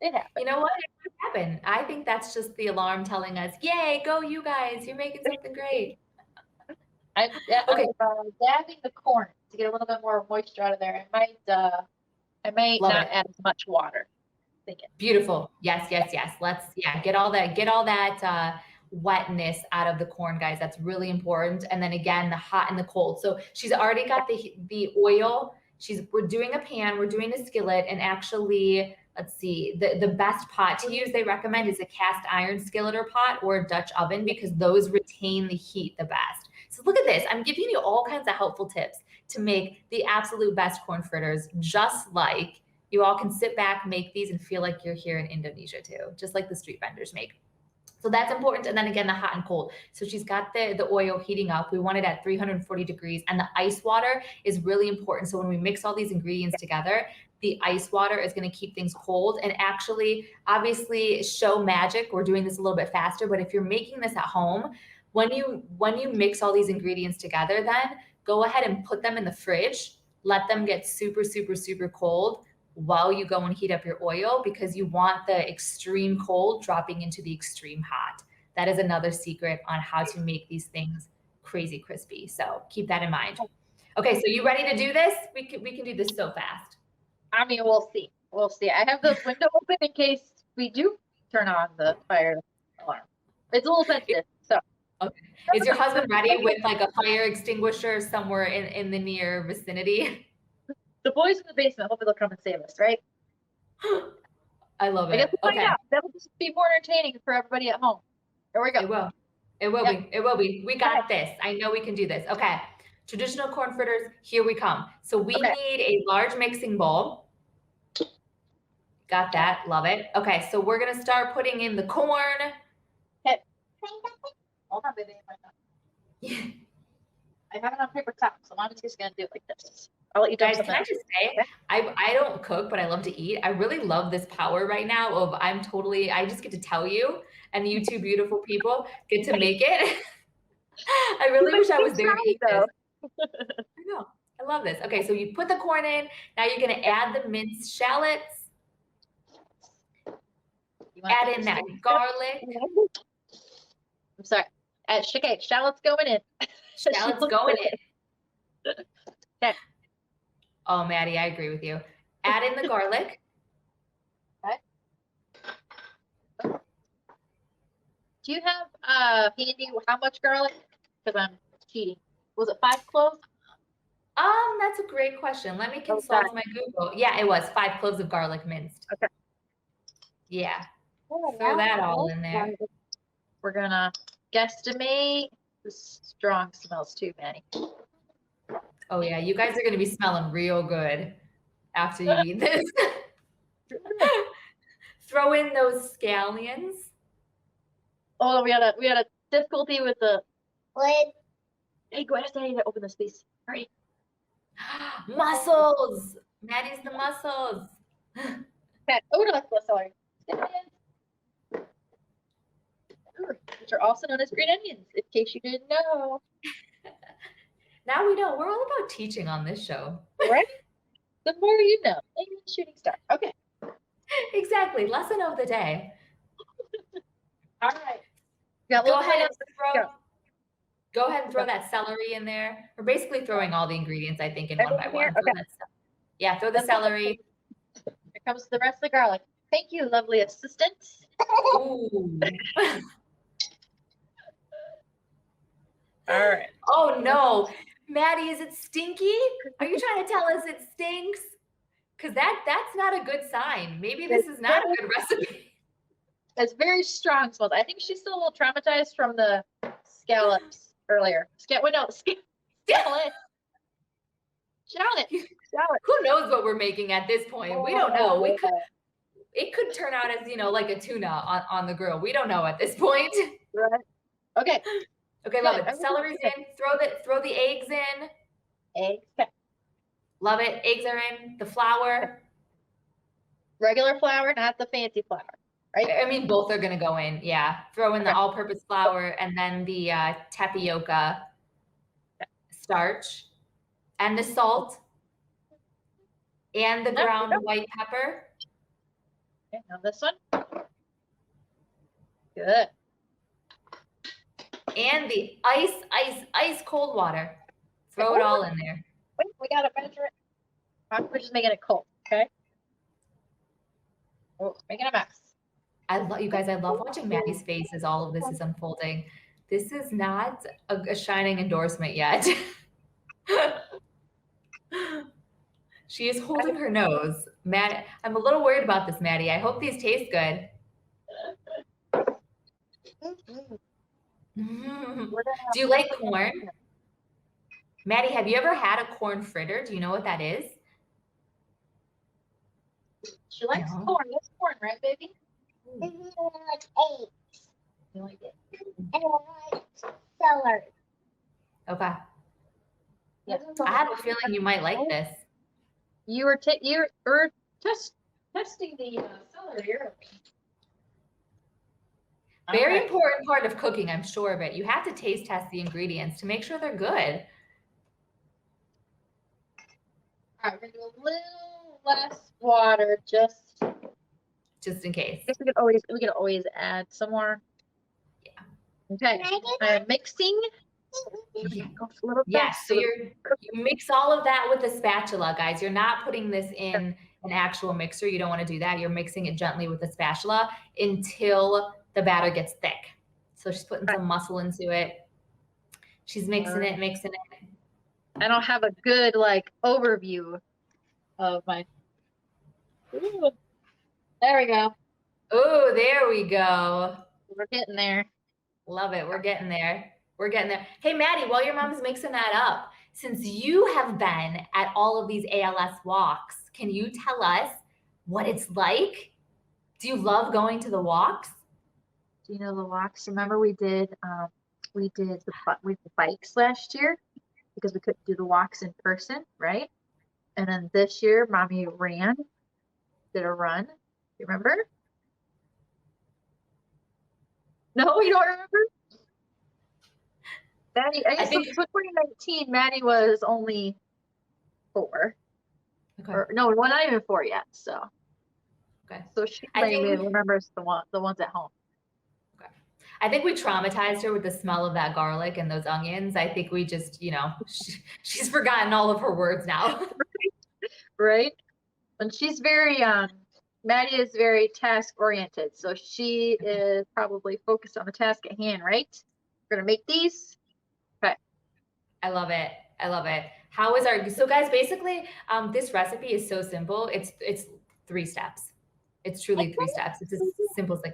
It happens. You know what? It could happen. I think that's just the alarm telling us, "Yay, go you guys! You're making something great." I'm dabbing the corn to get a little bit more moisture out of there. I might Love not it. add as much water. Beautiful. Yes. Let's get all that wetness out of the corn, guys. That's really important. And then again, the hot and the cold. So she's already got the oil. We're doing a pan, we're doing a skillet, and actually, let's see, the best pot to use they recommend is a cast iron skillet or pot or a Dutch oven because those retain the heat the best. So look at this. I'm giving you all kinds of helpful tips to make the absolute best corn fritters, just like you all can sit back, make these, and feel like you're here in Indonesia too, just like the street vendors make. So that's important. And then again, the hot and cold. So she's got the oil heating up. We want it at 340 degrees. And the ice water is really important. So when we mix all these ingredients together, the ice water is going to keep things cold and actually, obviously, show magic. We're doing this a little bit faster, but if you're making this at home, when you mix all these ingredients together, then go ahead and put them in the fridge. Let them get super, super, super cold while you go and heat up your oil because you want the extreme cold dropping into the extreme hot. That is another secret on how to make these things crazy crispy. So keep that in mind. Okay, so you ready to do this? We can do this so fast. I mean, we'll see. I have the window open in case we do turn on the fire alarm. It's a little sensitive, so. Okay. Is your husband ready with like a fire extinguisher somewhere in the near vicinity? The boys in the basement, hopefully they'll come and save us, right? I love it. I guess we'll find out. That will just be more entertaining for everybody at home. There we go. It will be. We got this. I know we can do this. Okay. Traditional corn fritters, here we come. So we need a large mixing bowl. Got that. Love it. Okay, so we're going to start putting in the corn. Okay. Hold on, baby. I have it on paper towel, so I'm just going to do it like this. I'll let you guys, can I just say, I don't cook, but I love to eat. I really love this power right now of I just get to tell you, and you two beautiful people get to make it. I really wish I was there to eat this. I know. I love this. Okay, so you put the corn in. Now you're going to add the minced shallots. Add in that garlic. I'm sorry. Okay, shallots going in. Shallots going in. Okay. Oh, Maddie, I agree with you. Add in the garlic. Okay. Do you have handy how much garlic? Because I'm cheating. Was it 5 cloves? That's a great question. Let me consult my Google. Yeah, it was 5 cloves of garlic minced. Okay. Yeah. Throw that all in there. We're gonna guesstimate. This strong smells too, Maddie. Oh yeah, you guys are gonna be smelling real good after you eat this. Throw in those scallions. Oh, we had a difficulty with the lid. Hey, go ahead and open this, please. Hurry. Mussels. Maddie's the mussels. Okay. Oh, no, that's the celery. Which are also known as green onions, in case you didn't know. Now we know. We're all about teaching on this show. Right? The more you know. Maybe a shooting star. Okay. Exactly. Lesson of the day. All right. Go ahead and throw. Go ahead and throw that celery in there. We're basically throwing all the ingredients, I think, in one by Everything here? one. Throw Okay. that stuff. Yeah, throw the Then put celery. Here comes the rest of the garlic. Thank you, lovely assistant. Ooh. All right. Oh no, Maddie, is it stinky? Are you trying to tell us it stinks? Because that's not a good sign. Maybe this is not a good recipe. It's very strong smells. I think she's still a little traumatized from the scallops earlier. Scallop. Shallot. Who knows what we're making at this point? We don't know. It could turn out as, like a tuna on the grill. We don't know at this point. Right. Okay. Okay, love it. Celery's in. Throw the eggs in. Eggs. Okay. Love it. Eggs are in. The flour. Regular flour, not the fancy flour. Right? I mean, both are going to go in. Yeah. Throw in the all-purpose flour and then the tapioca starch and the salt and the ground white pepper. Okay, now this one. Good. And the ice cold water. Throw it all in there. Wait, we got to measure it. We're just making it cold, okay? Oh, making a mess. You guys, I love watching Maddie's face as all of this is unfolding. This is not a shining endorsement yet. She is holding her nose. Matt, I'm a little worried about this, Maddie. I hope these taste good. Do you like corn? Maddie, have you ever had a corn fritter? Do you know what that is? She likes corn. That's corn, right, baby? I like eggs. You like it? And I like celery. Okay. Yeah. I have a feeling you might like this. You were testing the celery earlier. Very important part of cooking, I'm sure of it. You have to taste test the ingredients to make sure they're good. All right, we're gonna do a little less water, just in case. I guess we could always add some more. Yeah. Okay. I'm mixing. Yeah, so you mix all of that with a spatula, guys. You're not putting this in an actual mixer. You don't want to do that. You're mixing it gently with a spatula until the batter gets thick. So she's putting some muscle into it. She's mixing it. I don't have a good overview of my. Ooh, there we go. Oh, there we go. We're getting there. Love it. We're getting there. Hey, Maddie, while your mom's mixing that up, since you have been at all of these ALS walks, can you tell us what it's like? Do you love going to the walks? Do you know the walks? Remember we did the bikes last year because we couldn't do the walks in person, right? And then this year, Mommy did a run. You remember? No, you don't remember? Maddie, I think 2019, Maddie was only 4. Okay. No, well, not even 4 yet. So. Okay. So she maybe remembers the ones at home. Okay. I think we traumatized her with the smell of that garlic and those onions. I think we just, she's forgotten all of her words now. Right. And she's very Maddie is very task oriented, so she is probably focused on the task at hand, right? We're gonna make these. Okay. I love it. So guys, basically, this recipe is so simple. It's 3 steps. It's truly 3 steps. It's as simple as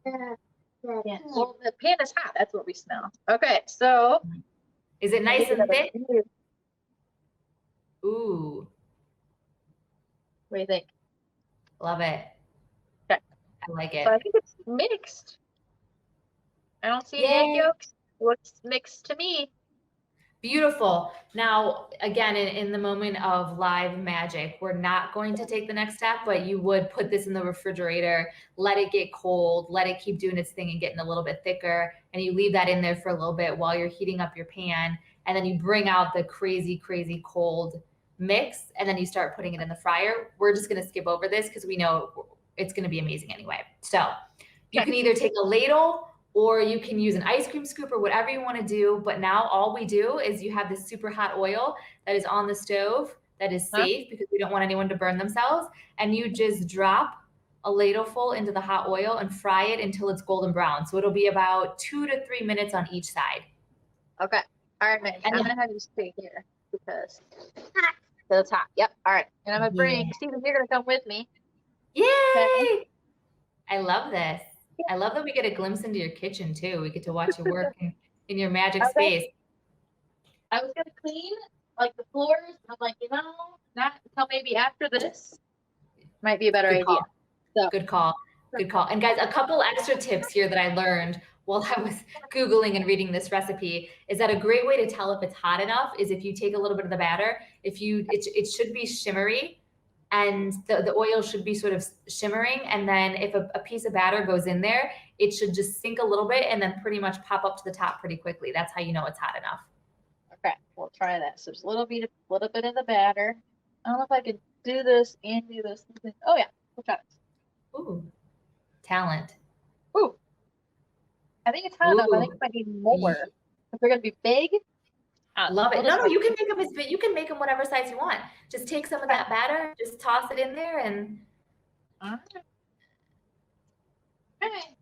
Yeah. Well, the pan is hot. That's what we smell. Okay, so is it nice and thick? Ooh. What do you think? Love it. Okay. I like it. But I think it's mixed. I don't see any egg yolks. Looks mixed to me. Beautiful. Now, again, in the moment of live magic, we're not going to take the next step, but you would put this in the refrigerator, let it get cold, let it keep doing its thing and getting a little bit thicker, and you leave that in there for a little bit while you're heating up your pan, and then you bring out the crazy, crazy cold mix, and then you start putting it in the fryer. We're just going to skip over this because we know it's going to be amazing anyway. So you can either take a ladle or you can use an ice cream scoop or whatever you want to do. But now all we do is you have this super hot oil that is on the stove that is safe because we don't want anyone to burn themselves. And you just drop a ladleful into the hot oil and fry it until it's golden brown. So it'll be about 2 to 3 minutes on each side. Okay. All right, Mandy. And I'm gonna have you stay here because it's hot. Yep. All right. And I'm gonna bring Steven. You're gonna come with me. Yay! Okay. I love this. I love that we get a glimpse into your kitchen too. We get to watch you work in your magic space. I was gonna clean like the floors. I'm like, not until maybe after this. Might be a better idea. So. Good call. Good call. And guys, a couple extra tips here that I learned while I was Googling and reading this recipe is that a great way to tell if it's hot enough is if you take a little bit of the batter, it should be shimmery and the oil should be sort of shimmering. And then if a piece of batter goes in there, it should just sink a little bit and then pretty much pop up to the top pretty quickly. That's how you know it's hot enough. Okay, we'll try that. So just a little bit in the batter. I don't know if I can do this and do this. Oh yeah, we'll try this. Ooh, talent. Ooh, I think it's hot enough. I think I need more. If they're gonna be big, love it. No, you can make them as big. You can make them whatever size you want. Just take some of that batter, just toss it in there, and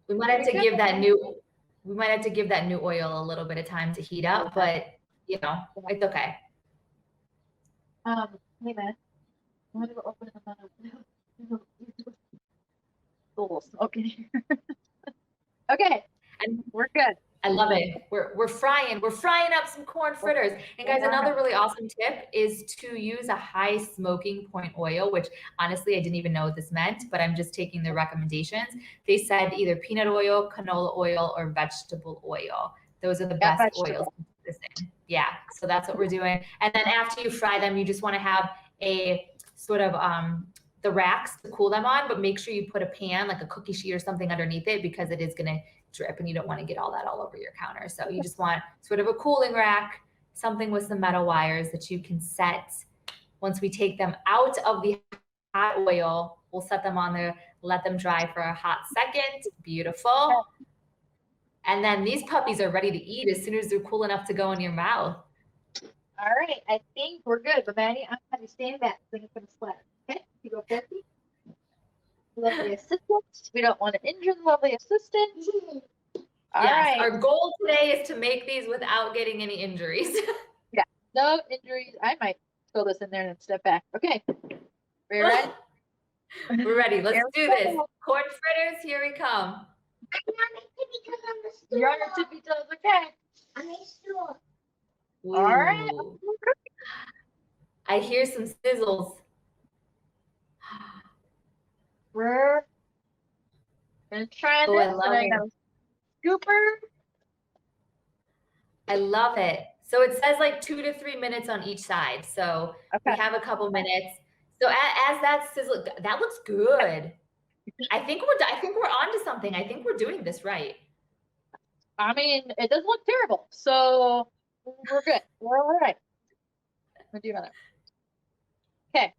we might have to give that new oil a little bit of time to heat up, but it's okay. Hey man, I'm gonna go open the okay. Okay, and we're good. I love it. We're frying up some corn fritters. And guys, another really awesome tip is to use a high smoking point oil, which honestly, I didn't even know what this meant, but I'm just taking the recommendations. They said either peanut oil, canola oil, or vegetable oil. Those are the best oils. Yeah, so that's what we're doing. And then after you fry them, you just want to have a sort of the racks to cool them on, but make sure you put a pan, like a cookie sheet or something underneath it because it is going to drip and you don't want to get all that all over your counter. So you just want sort of a cooling rack, something with some metal wires that you can set. Once we take them out of the hot oil, we'll set them on there, let them dry for a hot second. Beautiful. And then these puppies are ready to eat as soon as they're cool enough to go in your mouth. All right, I think we're good. But Maddie, I'm going to stand back. So it's going to splatter. Okay, you go 50. Lovely assistant. We don't want to injure the lovely assistant. All right. Our goal today is to make these without getting any injuries. Yeah, no injuries. I might throw this in there and step back. Okay, we're ready? We're ready. Let's do this. Corn fritters, here we come. You're on your tippy toes. Okay. Ooh. All right. I hear some sizzles. We're gonna try this. I love it. Scooper. I love it. So it says like 2 to 3 minutes on each side. So we have a couple minutes. So as that sizzle, that looks good. I think we're onto something. I think we're doing this right. I mean, it doesn't look terrible. So we're good. We're all right. We'll do another. Okay.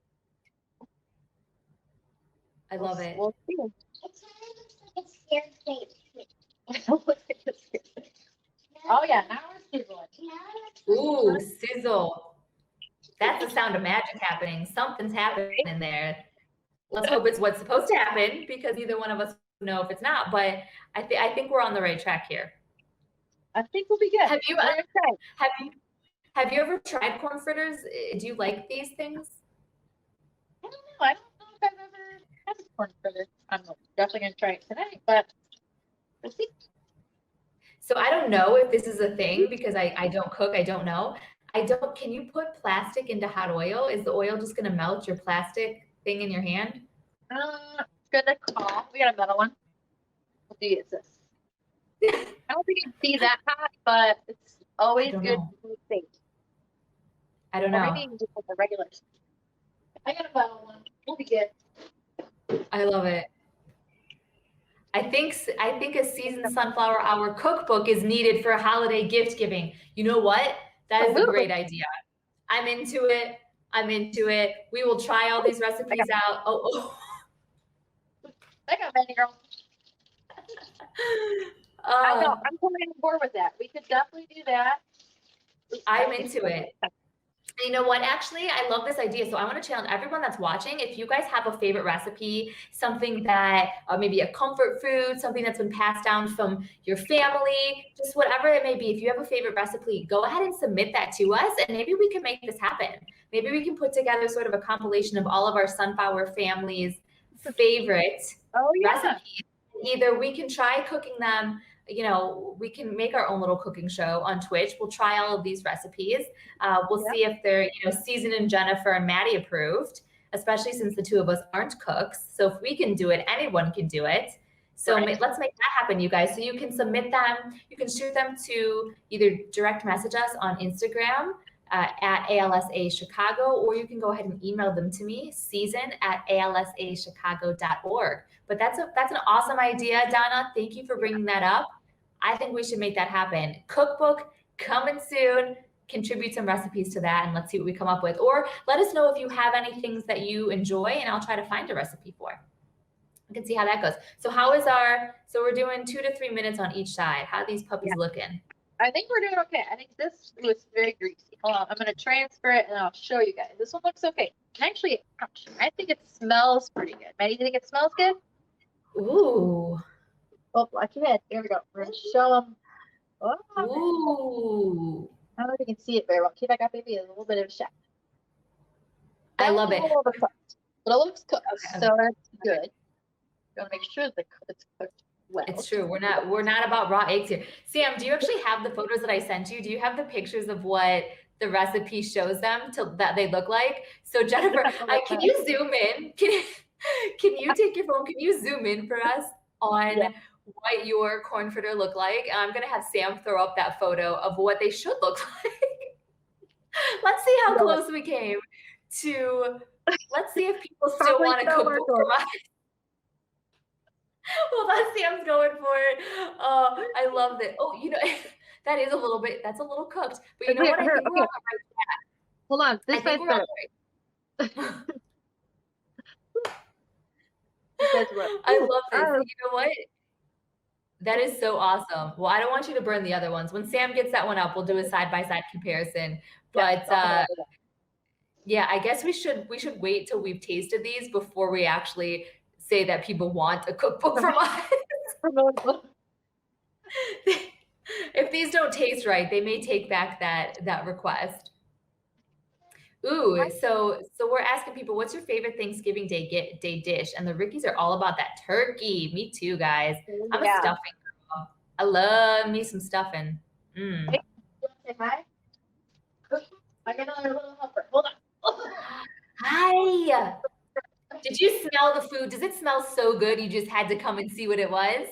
I love it. We'll see. Oh yeah, now we're sizzling. Ooh, sizzle. That's the sound of magic happening. Something's happening in there. Let's hope it's what's supposed to happen because neither one of us know if it's not. But I think we're on the right track here. I think we'll be good. Have you ever tried corn fritters? Do you like these things? I don't know. I don't know if I've ever had a corn fritter. I'm definitely gonna try it tonight, but we'll see. So I don't know if this is a thing because I don't cook. I don't know. Can you put plastic into hot oil? Is the oil just gonna melt your plastic thing in your hand? Good to call. We got a metal one. We'll see. It's this. I don't think it'd be that hot, but it's always good to be safe. I don't know. Maybe even just like a regular. I got a metal one. We'll be good. I love it. I think a seasoned sunflower hour cookbook is needed for holiday gift giving. You know what? That is a great idea. I'm into it. We will try all these recipes out. Oh. I got many, girl. I know. Uh, I'm totally on board with that. We could definitely do that. I'm into it. You know what? Actually, I love this idea. So I want to challenge everyone that's watching. If you guys have a favorite recipe, something that maybe a comfort food, something that's been passed down from your family, just whatever it may be, if you have a favorite recipe, go ahead and submit that to us and maybe we can make this happen. Maybe we can put together sort of a compilation of all of our Sunflower family's favorite Oh yeah. recipes. Either we can try cooking them, you know, we can make our own little cooking show on Twitch. We'll try all of these recipes. We'll Yep. see if they're, you know, Season and Jennifer and Maddie approved, especially since the two of us aren't cooks. So if we can do it, anyone can do it. So Right. let's make that happen, you guys. So you can submit them. You can shoot them to either direct message us on Instagram at ALSA Chicago, or you can go ahead and email them to me, season@alsachicago.org. But that's an awesome idea, Donna. Thank you for bringing that up. I think we should make that happen. Cookbook coming soon. Contribute some recipes to that and let's see what we come up with. Or let us know if you have any things that you enjoy and I'll try to find a recipe for. We can see how that goes. So so we're doing 2 to 3 minutes on each side. How are these puppies looking? I think we're doing okay. I think this was very greasy. Hold on, I'm gonna transfer it and I'll show you guys. This one looks okay. Actually, I think it smells pretty good. Maddie, you think it smells good? Ooh. Oh, watch your head. Here we go. We're gonna show them. Oh, Ooh. I don't know if you can see it very well. Keep back up, baby. A little bit of a shot. I love it. Overcooked, but it looks cooked, Okay. so that's good. Gotta make sure that it's cooked well. It's true. We're not about raw eggs here. Sam, do you actually have the photos that I sent you? Do you have the pictures of what the recipe shows them that they look like? So Jennifer, can you zoom in? Can you take your phone? Can you zoom in for us on what your corn fritter look like? And I'm gonna have Sam throw up that photo of what they should look like. Let's see how close we came to. Let's see if people still want to cook from us. Well, that Sam's going for it. I love it. Oh, you know, that's a little cooked. But you know what? I think we're on the right track. Hold on. This side's better. I love this. You know what? That is so awesome. Well, I don't want you to burn the other ones. When Sam gets that one up, we'll do a side-by-side comparison. But yeah, I guess we should wait till we've tasted these before we actually say that people want a cookbook from us. If these don't taste right, they may take back that request. Ooh, so we're asking people, what's your favorite Thanksgiving Day dish? And the Rickies are all about that turkey. Me too, guys. I'm a stuffing girl. I love me some stuffing. Mm. Hey, say hi. I got another little helper. Hold on. Hi. Did you smell the food? Does it smell so good you just had to come and see what it was?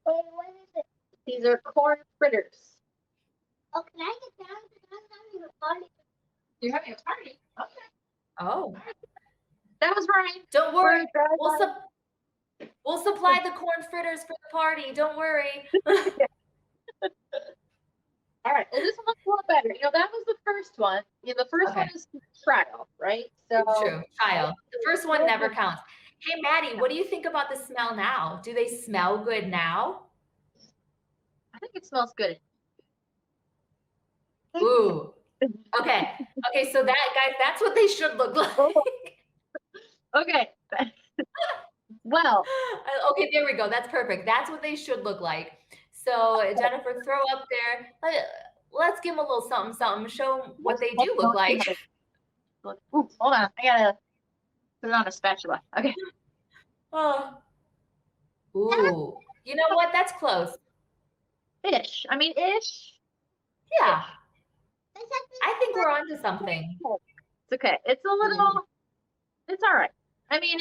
What is it? These are corn fritters. Oh, can I get down? I'm having a party. You're having a party? Okay. Oh. That was right. Don't worry. We'll supply the corn fritters for the party. Don't worry. All right. Well, this one looks a lot better. You know, that was the first one. Yeah, the first one is trial, right? So true. Trial. The first one never counts. Hey, Maddie, what do you think about the smell now? Do they smell good now? I think it smells good. Ooh. Okay. Okay. So that's what they should look like. Okay. Well. Okay. There we go. That's perfect. That's what they should look like. So Jennifer, throw up there. Let's give them a little something. Show them what they do look like. Ooh, hold on. I gotta put it on a spatula. Okay. Oh. Ooh. You know what? That's close. Ish. I mean, ish. Yeah. I think we're onto something. It's okay. It's a little. It's all right. I mean,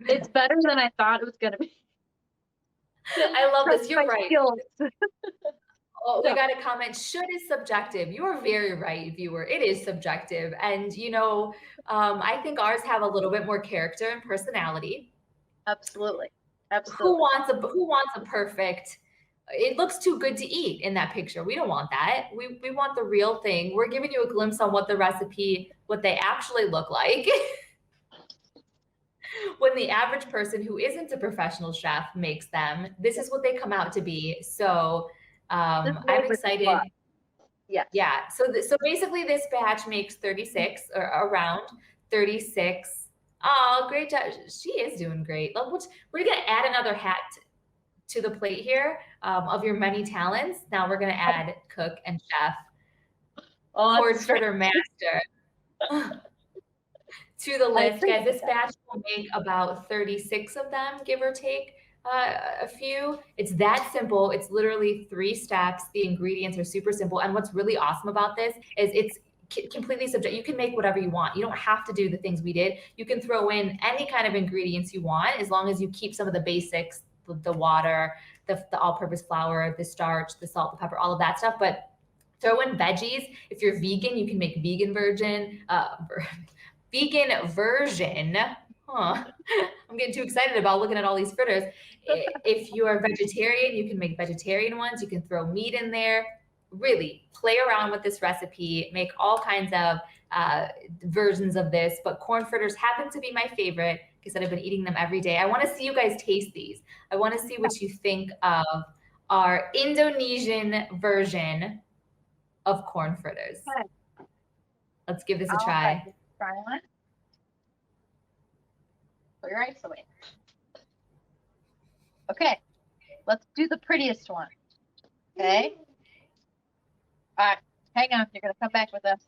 it's better than I thought it was gonna be. I love this. You're right. Oh, we got a comment. Should is subjective. You are very right, viewer. It is subjective. And, you know, I think ours have a little bit more character and personality. Absolutely. Who wants a perfect, it looks too good to eat in that picture. We don't want that. We want the real thing. We're giving you a glimpse on what the recipe, what they actually look like. when the average person who isn't a professional chef makes them, this is what they come out to be. So I'm excited. Yes. Yeah. So basically this batch makes 36 or around 36. Oh, great job. She is doing great. Look, we're going to add another hat to the plate here of your many talents. Now we're going to add cook and chef, cord fritter master to the list. Guys, this batch will make about 36 of them, give or take a few. It's that simple. It's literally 3 steps. The ingredients are super simple. And what's really awesome about this is it's completely subjective. You can make whatever you want. You don't have to do the things we did. You can throw in any kind of ingredients you want, as long as you keep some of the basics, the water, the all-purpose flour, the starch, the salt, the pepper, all of that stuff. But throw in veggies. If you're vegan, you can make vegan version. Huh. I'm getting too excited about looking at all these fritters. If you are vegetarian, you can make vegetarian ones. You can throw meat in there. Really play around with this recipe, make all kinds of versions of this, but corn fritters happen to be my favorite because I've been eating them every day. I want to see you guys taste these. I want to see what you think of our Indonesian version of corn fritters. Okay. Let's give this a try. Try one. Put your ice away. Okay, let's do the prettiest one. Okay. All right, hang on. You're gonna come back with us.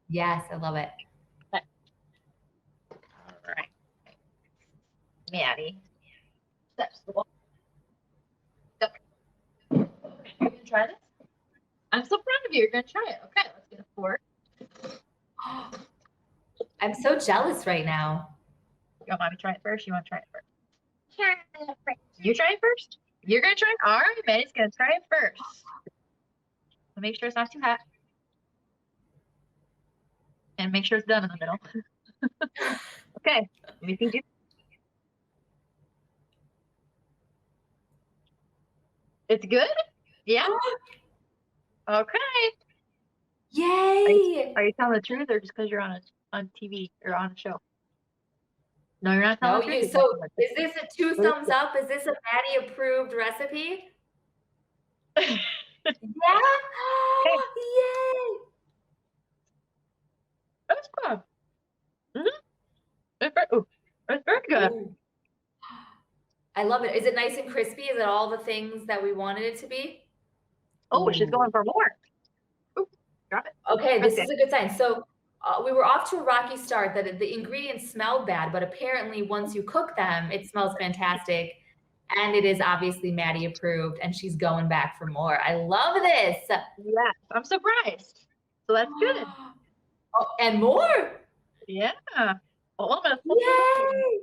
Yes, I love it. Okay. All right, Maddie. That's the one. Okay. You gonna try this? I'm so proud of you. You're gonna try it. Okay, let's get a fork. I'm so jealous right now. You want me to try it first? You want to try it first? Try it first. You try it first? You're going to try it? All right, Maddie's going to try it first. So make sure it's not too hot. And make sure it's done in the middle. Okay. Let me see. It's good? Yeah? Okay. Yay! Are you telling the truth or just because you're on TV or on a show? No, you're not telling the truth. So is this a 2 thumbs up? Is this a Maddie approved recipe? Yeah. Yay! That's good. It's very good. Ooh. I love it. Is it nice and crispy? Is it all the things that we wanted it to be? Oh, she's going for more. Ooh, drop it. Okay, this is a good sign. So we were off to a rocky start. That the ingredients smelled bad, but apparently once you cook them, it smells fantastic. And it is obviously Maddie approved, and she's going back for more. I love this. Yeah, I'm surprised. So that's good. Oh, and more. Yeah. Oh, yay!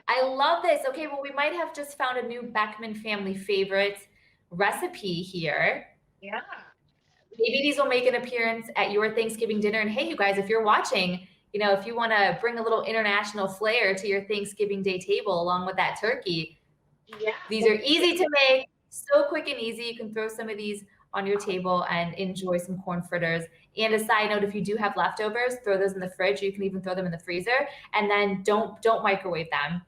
I love this. Okay, well, we might have just found a new Beckman family favorite recipe here. Yeah. Maybe these will make an appearance at your Thanksgiving dinner. And hey, you guys, if you're watching, you know, if you want to bring a little international flair to your Thanksgiving Day table along with that turkey, these are easy to make, so quick and easy. You can throw some of these on your table and enjoy some corn fritters. And a side note, if you do have leftovers, throw those in the fridge. You can even throw them in the freezer, and then don't microwave them.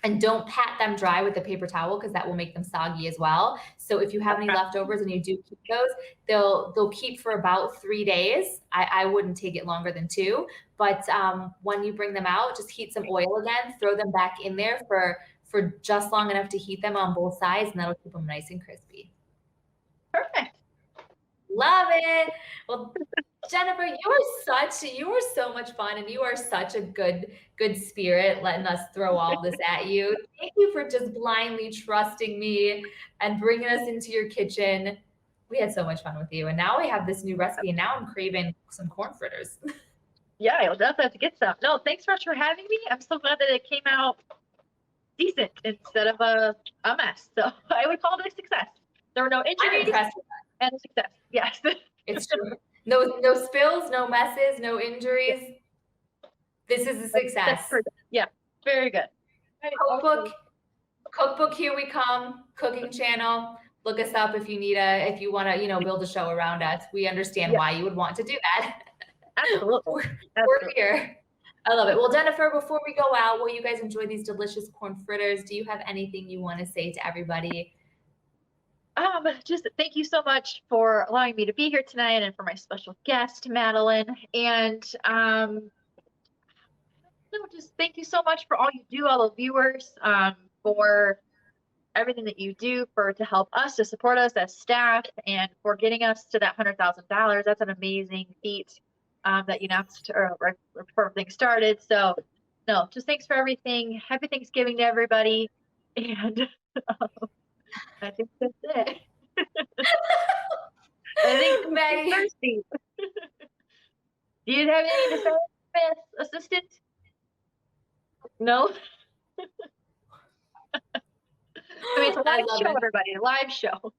And don't pat them dry with a paper towel because that will make them soggy as well. So if you have any leftovers and you do keep those, they'll keep for about 3 days. I wouldn't take it longer than 2. But when you bring them out, just heat some oil again, throw them back in there for just long enough to heat them on both sides, and that'll keep them nice and crispy. Perfect. Love it. Well, Jennifer, you are so much fun, and you are such a good spirit letting us throw all this at you. Thank you for just blindly trusting me and bringing us into your kitchen. We had so much fun with you, and now we have this new recipe, and now I'm craving some corn fritters. Yeah, you'll definitely have to get some. No, thanks so much for having me. I'm so glad that it came out decent instead of a mess. So I would call it a success. There were no injuries. I'm impressed with that. And a success. Yes. It's true. No spills, no messes, no injuries. This is a success. Yeah, very good. Cookbook, here we come. Cooking channel. Look us up if you want to, build a show around us. We understand why you would want to do that. Absolutely. We're here. I love it. Well, Jennifer, before we go out, will you guys enjoy these delicious corn fritters? Do you have anything you want to say to everybody? Just thank you so much for allowing me to be here tonight and for my special guest, Madeline. And no, just thank you so much for all you do, all the viewers, for everything that you do to help us, to support us as staff, and for getting us to that $100,000. That's an amazing feat that you announced before things started. So, no, just thanks for everything. Happy Thanksgiving to everybody, and I think that's it. I think Maddie. thirsty. Do you have anything to say, Miss Assistant? No. I mean, it's a live show, everybody. A live show.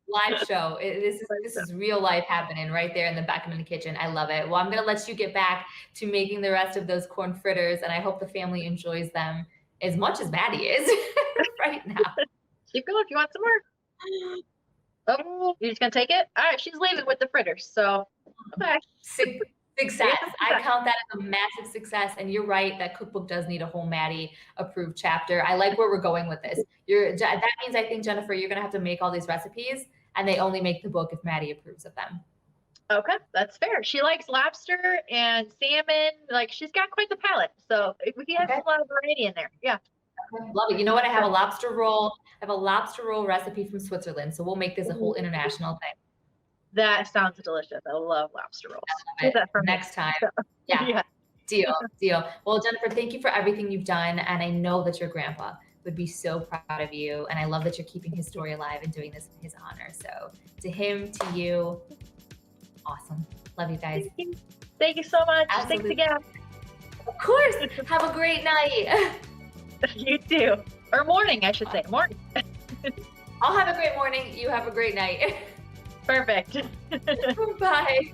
Live show. This is real life happening right there in the Beckman kitchen. I love it. Well, I'm gonna let you get back to making the rest of those corn fritters, and I hope the family enjoys them as much as Maddie is right now. Keep going if you want some more. Oh, you're just gonna take it? All right, she's leaving with the fritters. So, okay. Success. I count that as a massive success. And you're right, that cookbook does need a whole Maddie approved chapter. I like where we're going with this. That means, I think, Jennifer, you're gonna have to make all these recipes, and they only make the book if Maddie approves of them. Okay, that's fair. She likes lobster and salmon. Like, she's got quite the palate. So we can have a lot of variety in there. Yeah. Love it. You know what? I have a lobster roll. I have a lobster roll recipe from Switzerland. So we'll make this a whole international thing. That sounds delicious. I love lobster rolls. Do that for next time. Yeah. Deal. Well, Jennifer, thank you for everything you've done. And I know that your grandpa would be so proud of you. And I love that you're keeping his story alive and doing this in his honor. So to him, to you, awesome. Love you guys. Thank you so much. Absolutely. Thanks again. Of course. Have a great night. You too. Or morning, I should say. Morning. I'll have a great morning. You have a great night. Perfect. Bye.